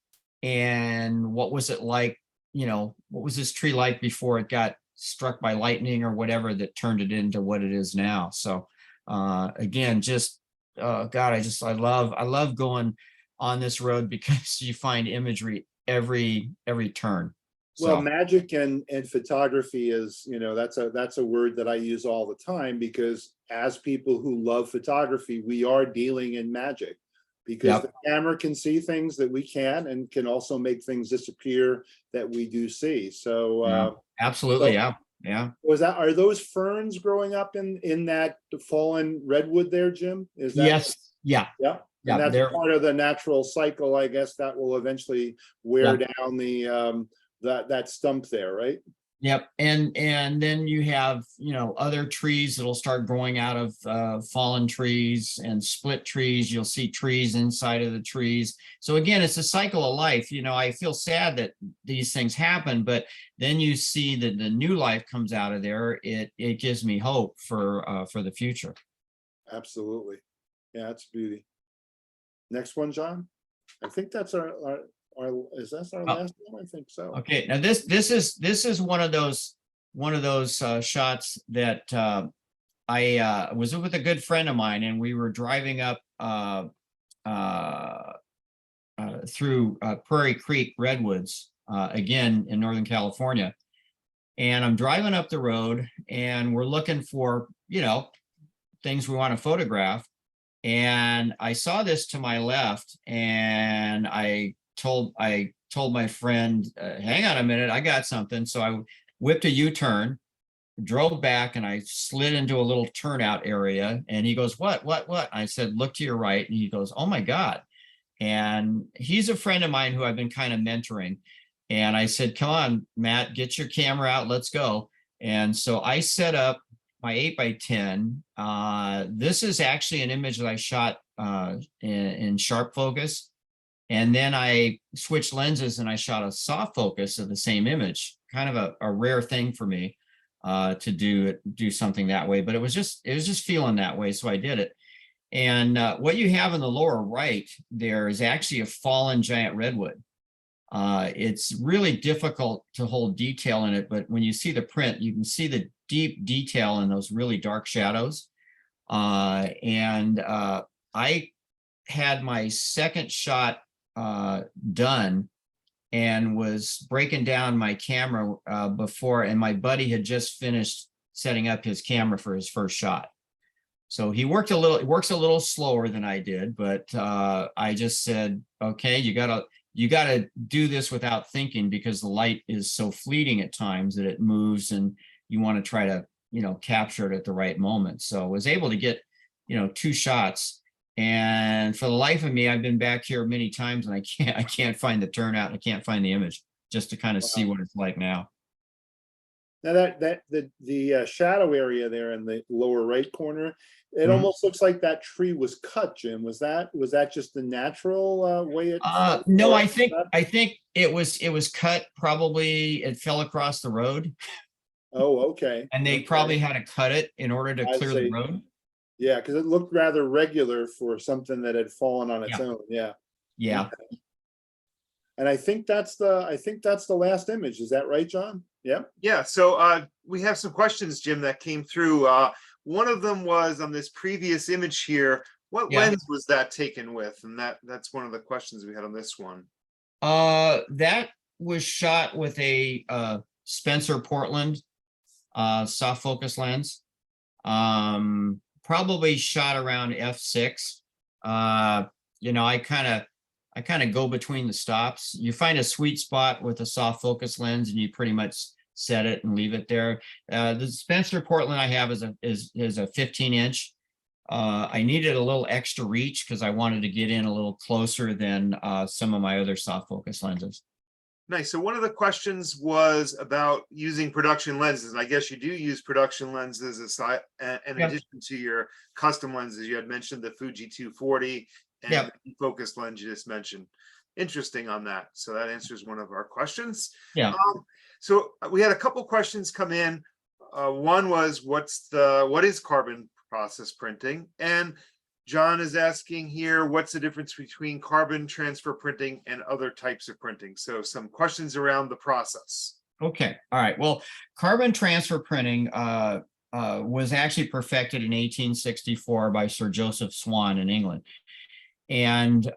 And what was it like? What was this tree like before it got struck by lightning or whatever that turned it into what it is now? So again, just God, I love going on this road, because you find imagery every turn. Well, So magic and photography is, that's a word that I use all the time, because as people who love photography, we are dealing in magic, because Yep. the camera can see things that we can't, and can also make things disappear that we do see. So yeah, absolutely, so- yeah. are those ferns growing up in that fallen redwood there, Jim? Is that? Yes, yeah, Yeah. yeah, And that's they're- part of the natural cycle, I guess, that will eventually wear down the that stump there, right? Yep. And then you have, other trees that'll start growing out of fallen trees and split trees. You'll see trees inside of the trees. So again, it's a cycle of life. I feel sad that these things happen, but then you see that the new life comes out of there. It gives me hope for the future. Absolutely. Yeah, it's beauty. Next one, John. I think that's our is that our last one? I think so. Okay, now this is one of those shots that I was with a good friend of mine, and we were driving up through Prairie Creek redwoods again in Northern California, and I'm driving up the road, and we're looking for things we want to photograph, and I saw this to my left, and I told my friend, hang on a minute, I got something. So I whipped a U-turn, drove back, and I slid into a little turnout area, and he goes, what? I said, look to your right. And he goes, oh my God. And he's a friend of mine who I've been kind of mentoring. And I said, come on, Matt, get your camera out, let's go. And so I set up my 8x10. This is actually an image that I shot in sharp focus. And then I switched lenses and I shot a soft focus of the same image. Kind of a rare thing for me to do something that way, but it was just feeling that way, so I did it. And what you have in the lower right there is actually a fallen giant redwood. It's really difficult to hold detail in it, but when you see the print, you can see the deep detail in those really dark shadows. I had my second shot done and was breaking down my camera before, and my buddy had just finished setting up his camera for his first shot. So he works a little slower than I did, but I just said, okay, you gotta do this without thinking, because the light is so fleeting at times that it moves and you want to try to, capture it at the right moment. So I was able to get, 2 shots. And for the life of me, I've been back here many times and I can't find the turnout. I can't find the image just to kind of see what it's like now. Now the shadow area there in the lower right corner, it Mhm. almost looks like that tree was cut, Jim. Was that just the natural way it? No, I think it was cut. Probably it fell across the road, Oh, okay. and they Okay. probably had to cut it in order to I clear the see. road. Yeah, because it looked rather regular for something that had fallen on its Yeah. own. Yeah. Yeah. And I think that's the last image. Is that right, John? Yeah. Yeah, so we have some questions, Jim, that came through. One of them was on this previous image here. What Yeah. lens was that taken with? And that's one of the questions we had on this one. That was shot with a Spencer Portland soft focus lens. Probably shot around f6. I kind of go between the stops. You find a sweet spot with a soft focus lens and you pretty much set it and leave it there. The Spencer Portland I have is a 15-inch. I needed a little extra reach because I wanted to get in a little closer than some of my other soft focus lenses. Nice. So one of the questions was about using production lenses. And I guess you do use production lenses aside, in Yep. addition to your custom lenses. You had mentioned the Fuji 240 and Yep. the focus lens you just mentioned. Interesting on that. So that answers one of our questions. Yeah. So we had a couple questions come in. One was, what is carbon process printing? And John is asking here, what's the difference between carbon transfer printing and other types of printing? So some questions around the process. Okay. All right. Well, carbon transfer printing was actually perfected in 1864 by Sir Joseph Swan in England. And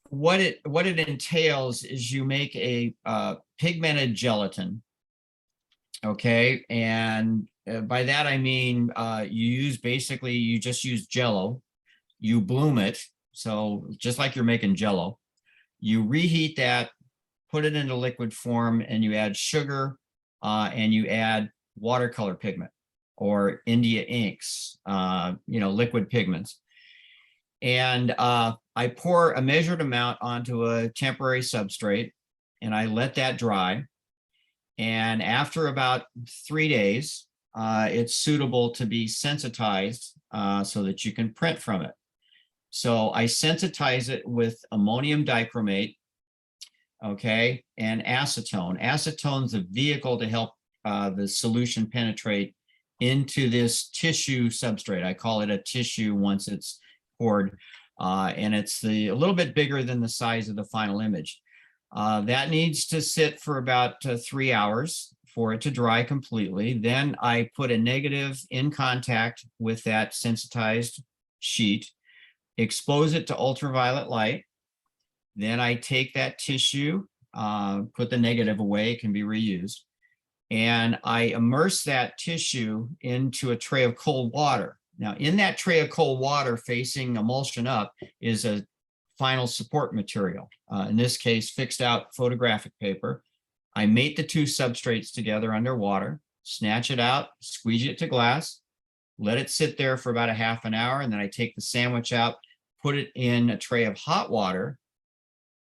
what it entails is you make a pigmented gelatin. Okay. And by that, I mean, you just use Jello, you bloom it. So just like you're making Jello, you reheat that, put it into liquid form, and you add sugar and you add watercolor pigment or India inks, liquid pigments. And I pour a measured amount onto a temporary substrate and I let that dry. And after about 3 days, it's suitable to be sensitized so that you can print from it. So I sensitize it with ammonium dichromate, okay, and acetone. Acetone's a vehicle to help the solution penetrate into this tissue substrate. I call it a tissue once it's poured, and it's a little bit bigger than the size of the final image. That needs to sit for about 3 hours for it to dry completely. Then I put a negative in contact with that sensitized sheet, expose it to ultraviolet light. Then I take that tissue, put the negative away, it can be reused, and I immerse that tissue into a tray of cold water. Now, in that tray of cold water facing emulsion up is a final support material. In this case, fixed out photographic paper. I mate the 2 substrates together underwater, snatch it out, squeeze it to glass, let it sit there for about a half an hour, and then I take the sandwich out, put it in a tray of hot water,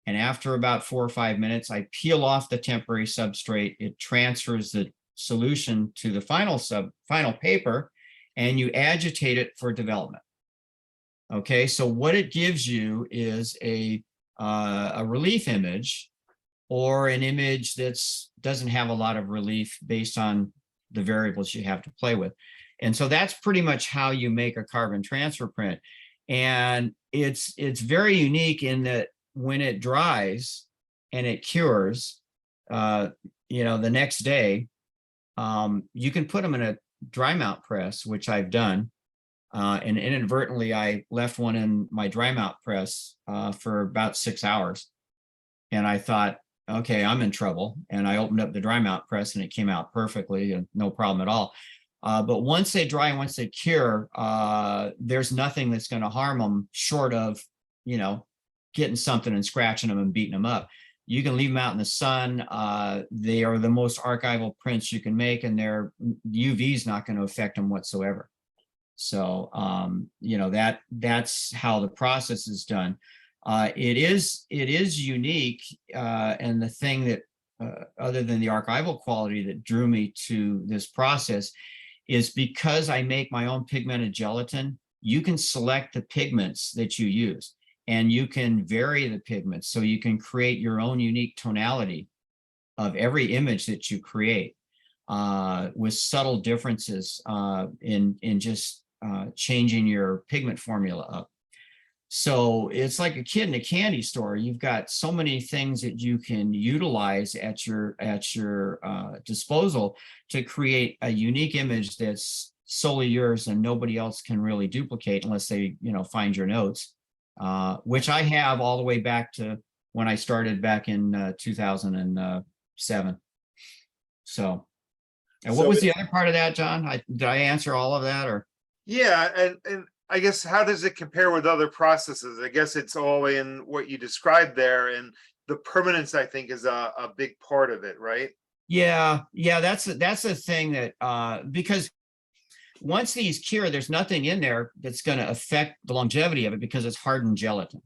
and after about 4 or 5 minutes, I peel off the temporary substrate. It transfers the solution to the final paper, and you agitate it for development. Okay, so what it gives you is a relief image, or an image that's doesn't have a lot of relief based on the variables you have to play with. And so that's pretty much how you make a carbon transfer print. And it's very unique in that when it dries and it cures, the next day, you can put them in a dry mount press, which I've done. And inadvertently, I left one in my dry mount press for about 6 hours. And I thought, okay, I'm in trouble. And I opened up the dry mount press and it came out perfectly and no problem at all. But once they dry and once they cure, there's nothing that's going to harm them short of, getting something and scratching them and beating them up. You can leave them out in the sun. They are the most archival prints you can make, and their UV is not going to affect them whatsoever. So, that's how the process is done. It is unique, and the thing that, other than the archival quality that drew me to this process, is because I make my own pigmented gelatin. You can select the pigments that you use, and you can vary the pigments, so you can create your own unique tonality of every image that you create, with subtle differences in just changing your pigment formula up. So it's like a kid in a candy store. You've got so many things that you can utilize at your disposal to create a unique image that's solely yours and nobody else can really duplicate unless they, find your notes, which I have all the way back to when I started back in 2007. So, and what was the other part of that, John? Did I answer all of that, or? Yeah, and I guess, how does it compare with other processes? I guess it's all in what you described there, and the permanence, I think, is a big part of it, right? Yeah, that's the thing that because once these cure, there's nothing in there that's going to affect the longevity of it because it's hardened gelatin.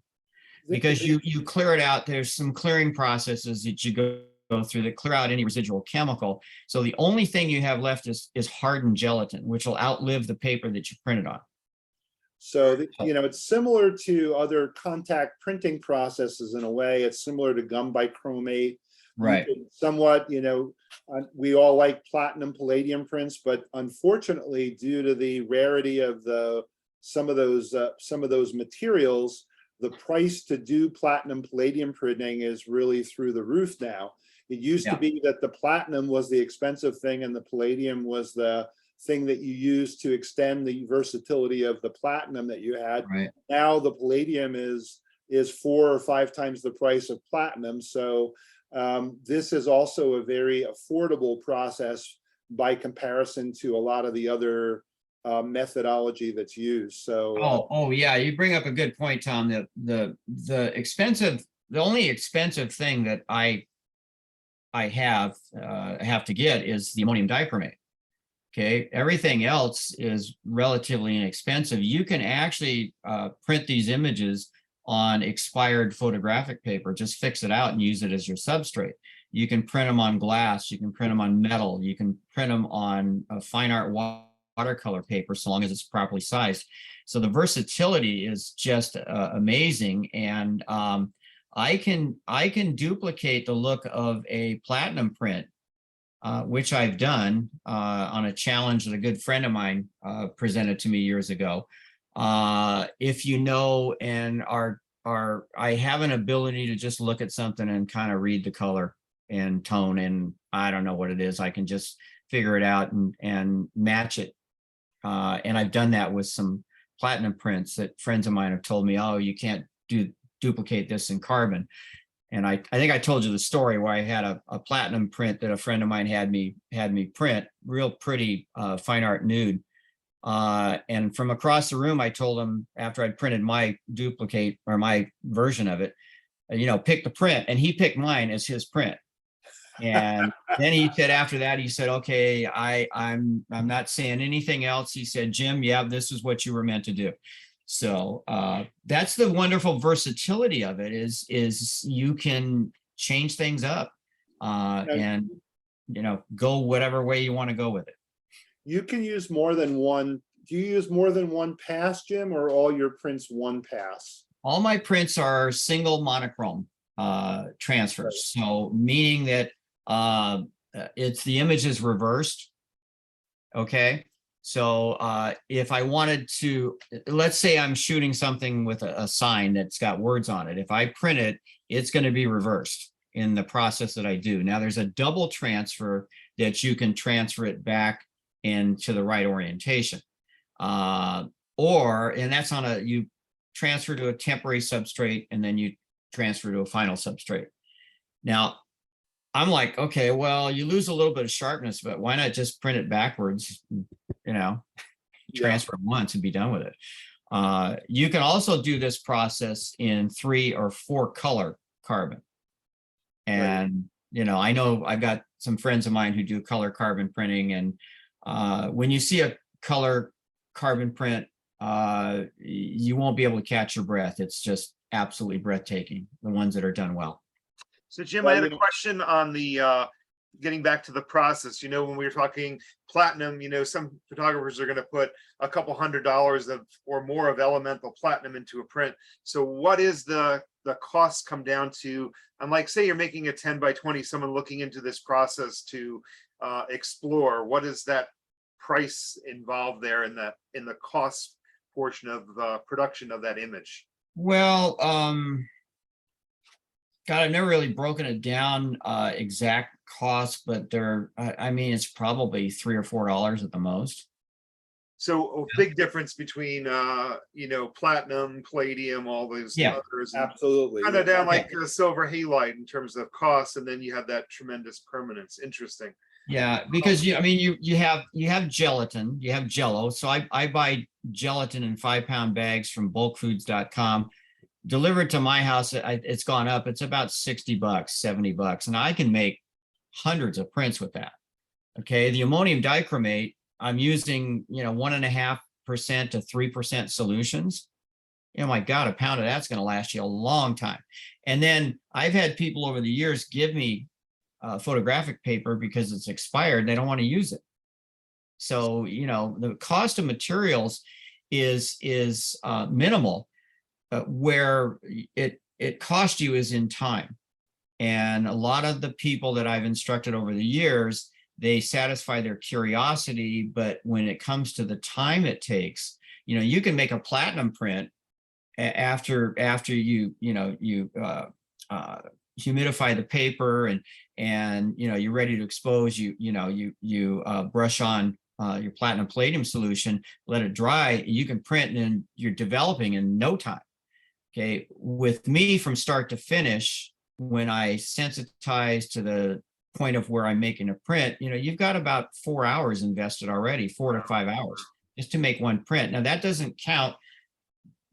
Because you clear it out, there's some clearing processes that you go through that clear out any residual chemical. So the only thing you have left is hardened gelatin, which will outlive the paper that you printed on. So, it's similar to other contact printing processes in a way. It's similar to gum bichromate. Right. Somewhat, we all like platinum palladium prints, but unfortunately, due to the rarity of some of those materials, the price to do platinum palladium printing is really through the roof now. It used to be that the platinum was the expensive thing and the palladium was the thing that you use to extend the versatility of the platinum that you had. Right. Now the palladium is 4 or 5 times the price of platinum. So this is also a very affordable process by comparison to a lot of the other methodology that's used. So oh yeah, you bring up a good point, Tom. The only expensive thing that I have to get is the ammonium dichromate. Okay, everything else is relatively inexpensive. You can actually print these images on expired photographic paper, just fix it out and use it as your substrate. You can print them on glass, you can print them on metal, you can print them on fine art watercolor paper, so long as it's properly sized. So the versatility is just amazing. And I can duplicate the look of a platinum print, which I've done on a challenge that a good friend of mine presented to me years ago. If and I have an ability to just look at something and kind of read the color and tone, and I don't know what it is. I can just figure it out and match it. And I've done that with some platinum prints that friends of mine have told me, oh, you can't duplicate this in carbon. And I think I told you the story where I had a platinum print that a friend of mine had me print, real pretty fine art nude. And from across the room, I told him, after I'd printed my duplicate or my version of it, pick the print, and he picked mine as his print. And then he said, after that, he said, okay, I'm not saying anything else. He said, Jim, yeah, this is what you were meant to do. So that's the wonderful versatility of it, is you can change things up. And go whatever way you want to go with it. You can use more than one. Do you use more than one pass, Jim, or all your prints one pass? All my prints are single monochrome transfers. So meaning that it's the image is reversed. Okay. So if I wanted to, let's say I'm shooting something with a sign that's got words on it. If I print it, it's going to be reversed in the process that I do. Now there's a double transfer that you can transfer it back into the right orientation. And that's on you transfer to a temporary substrate and then you transfer to a final substrate. Now, I'm like, okay, well, you lose a little bit of sharpness, but why not just print it backwards, transfer it once and be done with it. You can also do this process in 3 or 4 color carbon. And, I know I've got some friends of mine who do color carbon printing. And when you see a color carbon print, you won't be able to catch your breath. It's just absolutely breathtaking, the ones that are done well. So Jim, I had a question on the getting back to the process. When we were talking platinum, some photographers are going to put a couple $100 of or more of elemental platinum into a print. So what is the costs come down to? I'm like, say you're making a 10 by 20, someone looking into this process to explore, what is that price involved there in the cost portion of the production of that image? Well, God, I've never really broken it down exact costs, but it's probably $3 or $4 at the most. So a big difference between platinum, palladium, all those others. Absolutely. Kind of down like the silver halide in terms of cost, and then you have that tremendous permanence. Interesting. Yeah, because you have gelatin, you have Jello. So I buy gelatin in 5-pound bags from bulkfoods.com. Delivered to my house, it's gone up. It's about $60, $70, and I can make hundreds of prints with that. Okay, the ammonium dichromate, I'm using 1.5% to 3% solutions. My God, a pound of that's going to last you a long time. And then I've had people over the years give me photographic paper because it's expired. They don't want to use it. So the cost of materials is minimal. Where it cost you is in time. And a lot of the people that I've instructed over the years, they satisfy their curiosity, but when it comes to the time it takes, you can make a platinum print after you humidify the paper and you're ready to expose, you brush on your platinum palladium solution, let it dry, you can print, and then you're developing in no time. Okay, with me from start to finish, when I sensitize to the point of where I'm making a print, you've got about 4 hours invested already, 4 to 5 hours just to make one print. Now that doesn't count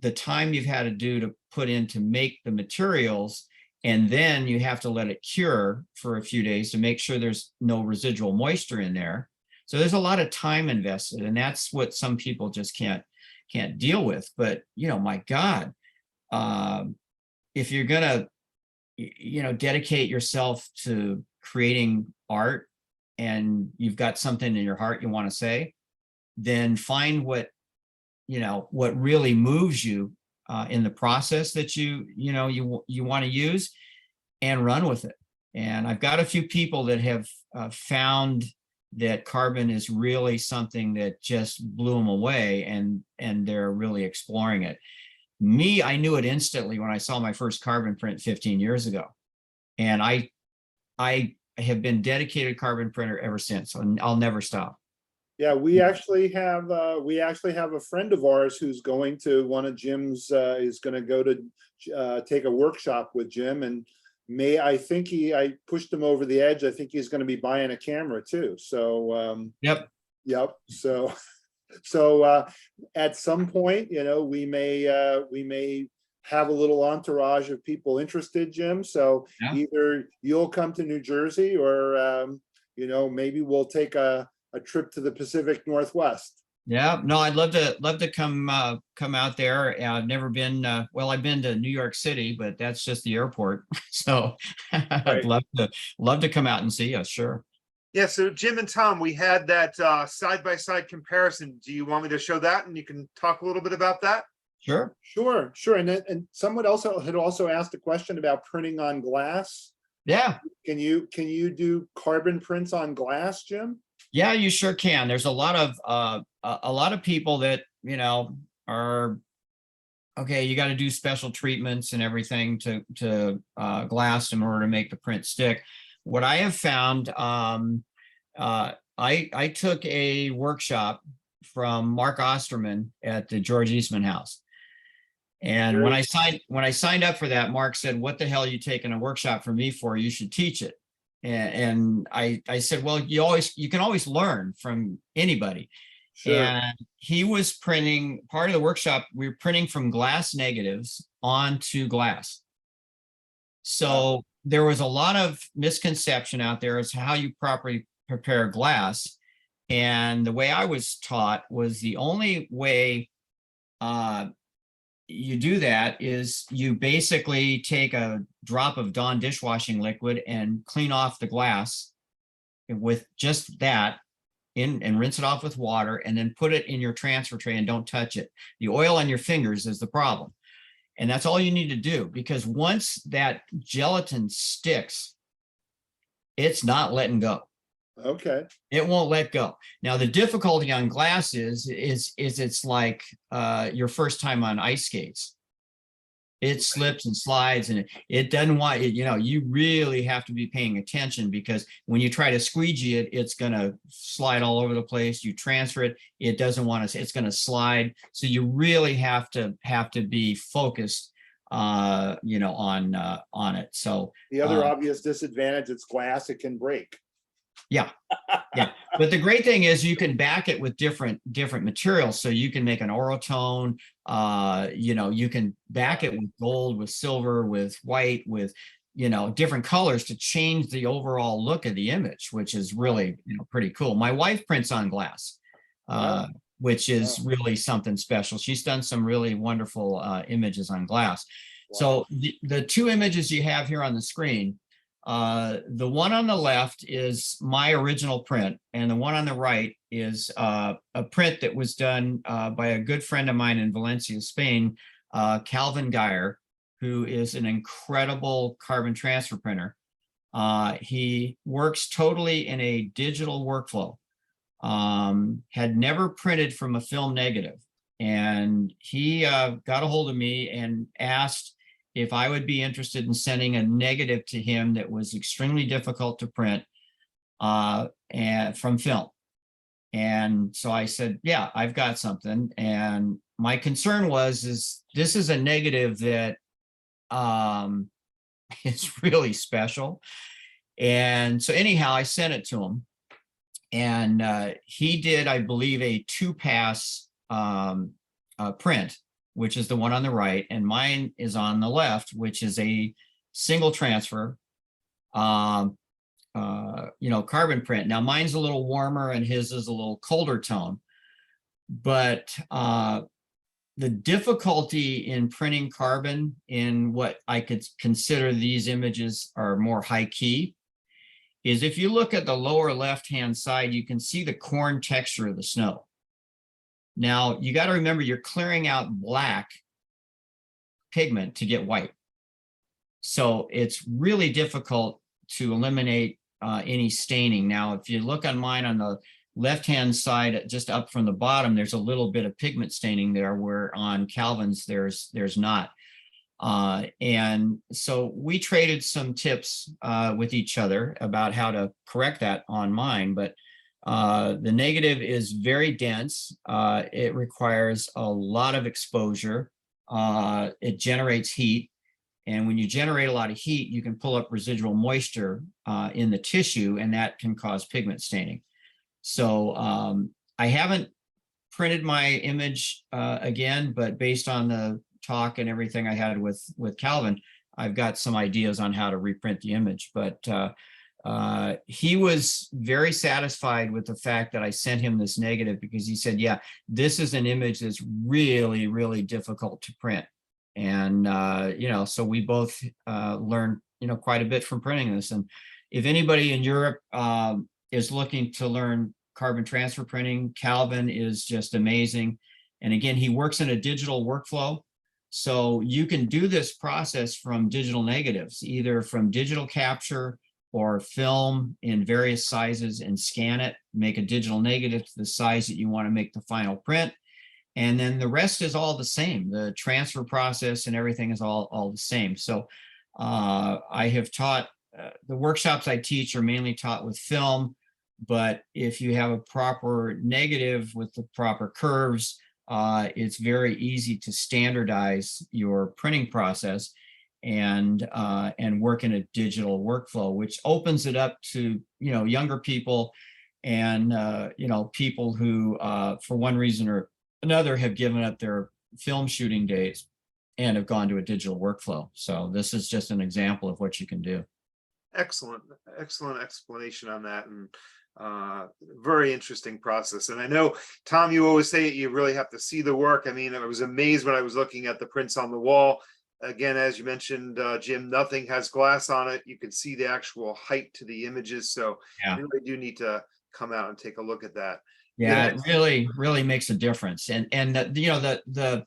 the time you've had to do to put in to make the materials, and then you have to let it cure for a few days to make sure there's no residual moisture in there. So there's a lot of time invested, and that's what some people just can't deal with. But my God. If you're gonna, dedicate yourself to creating art and you've got something in your heart you want to say, then find what really moves you in the process that you want to use and run with it. And I've got a few people that have found that carbon is really something that just blew them away, and they're really exploring it. Me, I knew it instantly when I saw my first carbon print 15 years ago. And I have been dedicated carbon printer ever since, and I'll never stop. Yeah, we actually have a friend of ours who's going to one of Jim's is going to go to take a workshop with Jim, and I pushed him over the edge. I think he's going to be buying a camera too. So Yep. So at some point, we may have a little entourage of people interested, Jim. So either you'll come to New Jersey, or maybe we'll take a trip to the Pacific Northwest. Yeah, no, I'd love to come out there. I've never been. I've been to New York City, but that's just the airport. So I'd love to come out and see you. Sure. Yeah, so Jim and Tom, we had that side-by-side comparison. Do you want me to show that and you can talk a little bit about that? Sure. Sure, sure. And someone else had also asked a question about printing on glass. Yeah. Can you do carbon prints on glass, Jim? Yeah, you sure can. There's a lot of people that, are, okay, you got to do special treatments and everything to glass in order to make the print stick. What I have found, I took a workshop from Mark Osterman at the George Eastman House. And when I signed up for that, Mark said, "What the hell are you taking a workshop from me for? You should teach it." And I said, "Well, you can always learn from anybody." Sure. And he was printing, part of the workshop, we were printing from glass negatives onto glass. So there was a lot of misconception out there as to how you properly prepare glass. And the way I was taught was the only way you do that is you basically take a drop of Dawn dishwashing liquid and clean off the glass with just that and rinse it off with water, and then put it in your transfer tray and don't touch it. The oil on your fingers is the problem. And that's all you need to do, because once that gelatin sticks, it's not letting go. Okay. It won't let go. Now, the difficulty on glass is it's like your first time on ice skates. It slips and slides, and it doesn't want it. You really have to be paying attention, because when you try to squeegee it, it's going to slide all over the place. You transfer it, it doesn't want to. It's going to slide. So you really have to be focused, on it. So The other obvious disadvantage, it's glass, it can break. Yeah. But the great thing is you can back it with different materials. So you can make an orotone, you can back it with gold, with silver, with white, with, different colors to change the overall look of the image, which is really, pretty cool. My wife prints on glass, which is really something special. She's done some really wonderful images on glass. Wow. So the two images you have here on the screen, the one on the left is my original print, and the one on the right is a print that was done by a good friend of mine in Valencia, Spain, Calvin Geyer, who is an incredible carbon transfer printer. He works totally in a digital workflow, had never printed from a film negative, and he got a hold of me and asked if I would be interested in sending a negative to him that was extremely difficult to print and from film. And so I said, yeah, I've got something. And my concern is this is a negative that is really special. And so anyhow, I sent it to him, and he did, I believe, a 2-pass print, which is the one on the right, and mine is on the left, which is a single transfer, carbon print. Now mine's a little warmer and his is a little colder tone, but the difficulty in printing carbon in what I could consider these images are more high key is if you look at the lower left-hand side, you can see the corn texture of the snow. Now, you got to remember, you're clearing out black pigment to get white. So it's really difficult to eliminate any staining. Now, if you look on mine on the left-hand side, just up from the bottom, there's a little bit of pigment staining there, where on Calvin's there's not. And so we traded some tips with each other about how to correct that on mine, but the negative is very dense. It requires a lot of exposure. It generates heat. And when you generate a lot of heat, you can pull up residual moisture in the tissue, and that can cause pigment staining. So I haven't printed my image again, but based on the talk and everything I had with Calvin, I've got some ideas on how to reprint the image. But he was very satisfied with the fact that I sent him this negative, because he said, yeah, this is an image that's really, really difficult to print. And, so we both learned, quite a bit from printing this. And if anybody in Europe is looking to learn carbon transfer printing, Calvin is just amazing. And again, he works in a digital workflow. So you can do this process from digital negatives, either from digital capture or film in various sizes and scan it, make a digital negative to the size that you want to make the final print. And then the rest is all the same. The transfer process and everything is all the same. So I have taught, the workshops I teach are mainly taught with film, but if you have a proper negative with the proper curves, it's very easy to standardize your printing process and work in a digital workflow, which opens it up to, younger people and, people who, for one reason or another, have given up their film shooting days and have gone to a digital workflow. So this is just an example of what you can do. Excellent explanation on that, and very interesting process. And I know, Tom, you always say you really have to see the work. I mean, I was amazed when I was looking at the prints on the wall. Again, as you mentioned, Jim, nothing has glass on it. You can see the actual height to the images. So Yeah. you really do need to come out and take a look at that. Yeah, it really makes a difference. And the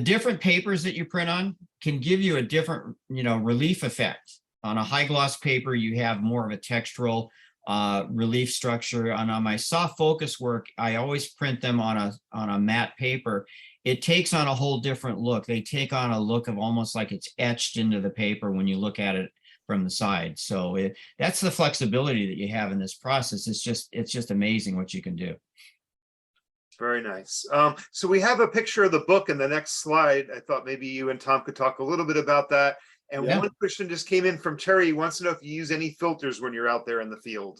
different papers that you print on can give you a different, relief effect. On a high gloss paper, you have more of a textural relief structure. And on my soft focus work, I always print them on a matte paper. It takes on a whole different look. They take on a look of almost like it's etched into the paper when you look at it from the side. So that's the flexibility that you have in this process. It's just amazing what you can do. Very nice. So we have a picture of the book in the next slide. I thought maybe you and Tom could talk a little bit about that. And one question just came in from Terry. He wants to know if you use any filters when you're out there in the field.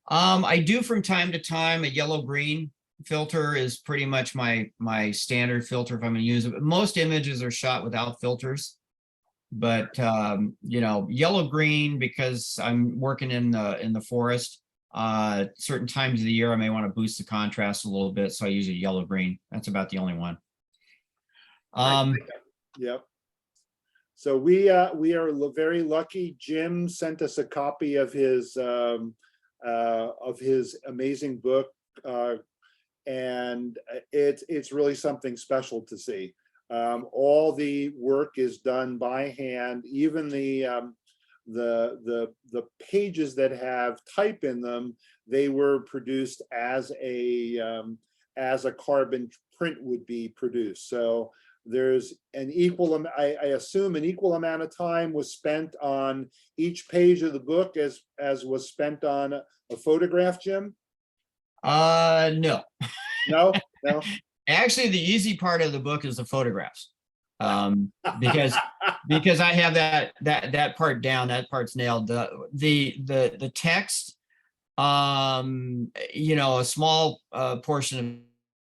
I do from time to time. A yellow-green filter is pretty much my standard filter if I'm going to use it. But most images are shot without filters. But yellow-green, because I'm working in the forest. Certain times of the year, I may want to boost the contrast a little bit, so I use a yellow-green. That's about the only one. Yep. So we are very lucky. Jim sent us a copy of his amazing book, and it's really something special to see. All the work is done by hand. Even the pages that have type in them, they were produced as a carbon print would be produced. So there's an equal, I assume an equal amount of time was spent on each page of the book as was spent on a photograph, Jim? No. No. Actually, the easy part of the book is the photographs. Because I have that part down, that part's nailed. The text, a small portion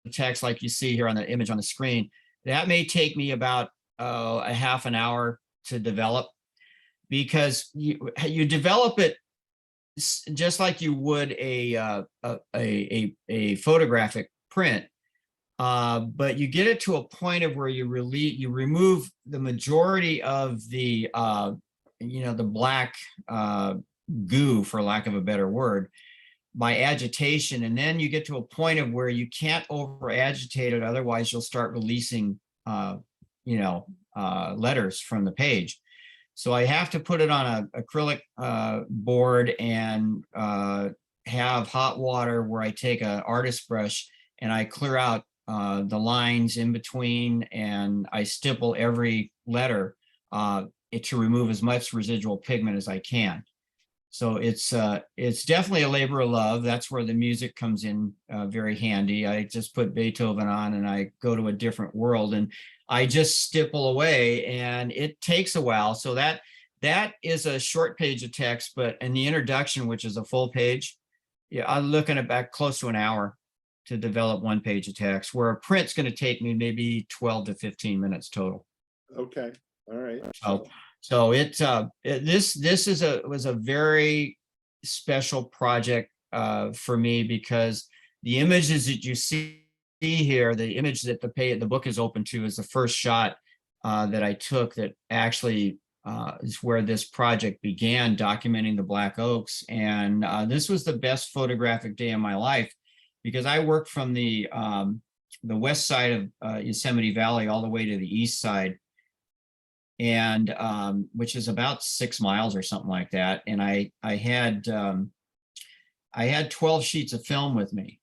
of text like you see here on the image on the screen, that may take me about a half an hour to develop, because you develop it just like you would a photographic print. But you get it to a point of where you remove the majority of the black goo, for lack of a better word, by agitation, and then you get to a point of where you can't over agitate it, otherwise you'll start releasing letters from the page. So I have to put it on an acrylic board and have hot water where I take an artist brush and I clear out the lines in between, and I stipple every letter to remove as much residual pigment as I can. So it's definitely a labor of love. That's where the music comes in very handy. I just put Beethoven on and I go to a different world, and I just stipple away, and it takes a while. So that is a short page of text, but in the introduction, which is a full page, I'm looking at back close to an hour to develop one page of text, where a print's going to take me maybe 12 to 15 minutes total. Okay. All right. So was a very special project for me, because the images that you see here, the image that the book is open to, is the first shot that I took that actually is where this project began, documenting the black oaks. And this was the best photographic day of my life, because I worked from the west side of Yosemite Valley all the way to the east side, and which is about 6 miles or something like that. And I had 12 sheets of film with me,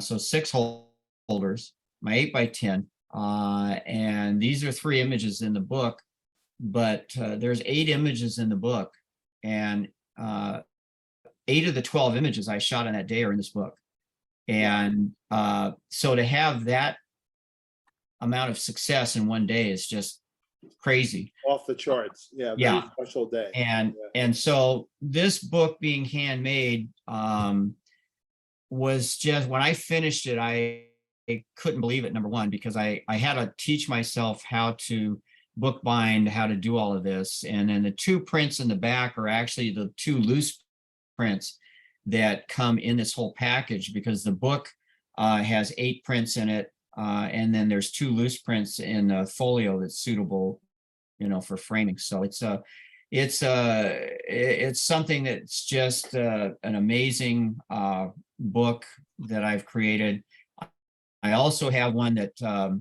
so 6 holders, my 8x10, and these are 3 images in the book, but there's 8 images in the book, and 8 of the 12 images I shot on that day are in this book. And so to have that amount of success in one day is just crazy. Off the charts. Yeah. Very special day. And so this book being handmade was just, when I finished it, I couldn't believe it, number one, because I had to teach myself how to bookbind, how to do all of this. And then the 2 prints in the back are actually the 2 loose prints that come in this whole package, because the book has 8 prints in it. And then there's 2 loose prints in a folio that's suitable, for framing. So it's something that's just an amazing book that I've created. I also have one that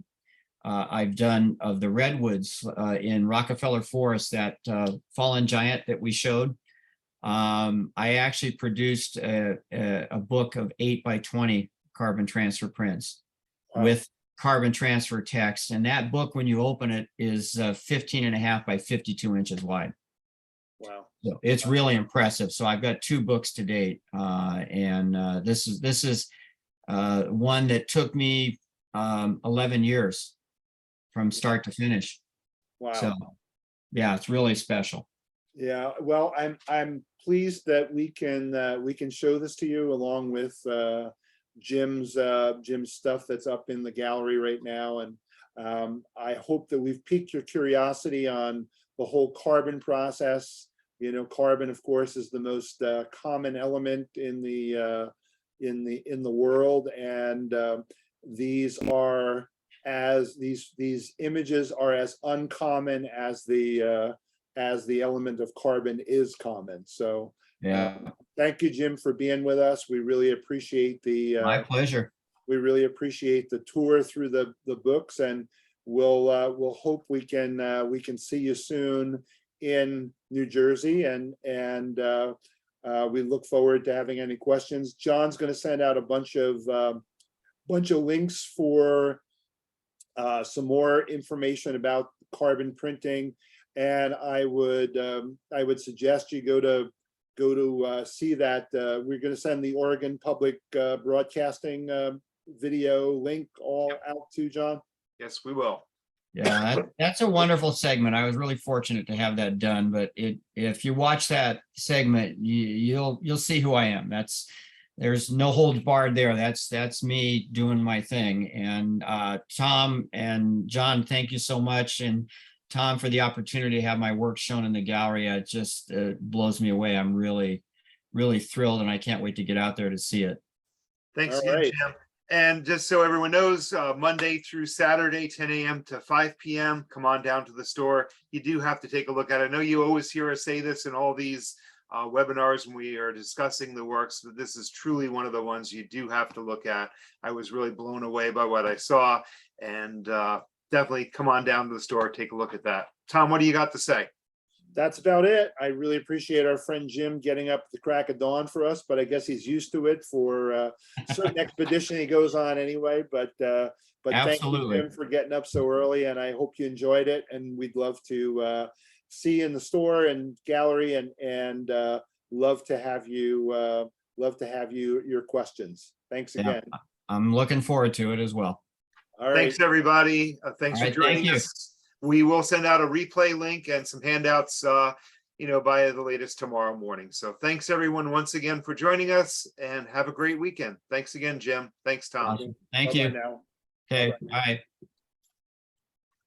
I've done of the redwoods in Rockefeller Forest, that fallen giant that we showed. I actually produced a book of 8x20 carbon transfer prints with carbon transfer text. And that book, when you open it, is 15.5 by 52 inches wide. Wow. So it's really impressive. So I've got 2 books to date. And this is one that took me 11 years from start to finish. Wow. So yeah, it's really special. Yeah, well, I'm pleased that we can show this to you, along with Jim's stuff that's up in the gallery right now. And I hope that we've piqued your curiosity on the whole carbon process. Carbon, of course, is the most common element in the world, and these images are as uncommon as the element of carbon is common. So thank you, Jim, for being with us. We really appreciate My pleasure. We really appreciate the tour through the books, and we'll hope we can see you soon in New Jersey, and we look forward to having any questions. John's going to send out a bunch of links for some more information about carbon printing, and I would suggest you go to see that. We're going to send the Oregon Public Broadcasting video link all out to John. Yes, we will. Yeah, that's a wonderful segment. I was really fortunate to have that done. But if you watch that segment, you'll see who I am. There's no holds barred there. That's me doing my thing. And Tom and John, thank you so much. And Tom, for the opportunity to have my work shown in the gallery. It just blows me away. I'm really, really thrilled, and I can't wait to get out there to see it. Thanks again, Jim. And just so everyone knows, Monday through Saturday, 10 a.m. to 5 p.m., come on down to the store. You do have to take a look at it. I know you always hear us say this in all these webinars when we are discussing the works, but this is truly one of the ones you do have to look at. I was really blown away by what I saw, and definitely come on down to the store, take a look at that. Tom, what do you got to say? That's about it. I really appreciate our friend Jim getting up at the crack of dawn for us, but I guess he's used to it for a certain expedition he goes on anyway. But thank you, Jim, for getting up so early, and I hope you enjoyed it. And we'd love to see you in the store and gallery, and love to have you your questions. Thanks again. Yeah, I'm looking forward to it as well. All right. Thanks, everybody. Thanks for joining thank us. We will send out a replay link and some handouts, by the latest tomorrow morning. So thanks, everyone, once again for joining us, and have a great weekend. Thanks again, Jim. Thanks, Tom. Awesome. Thank Bye-bye you. now. Okay, Bye-bye. bye.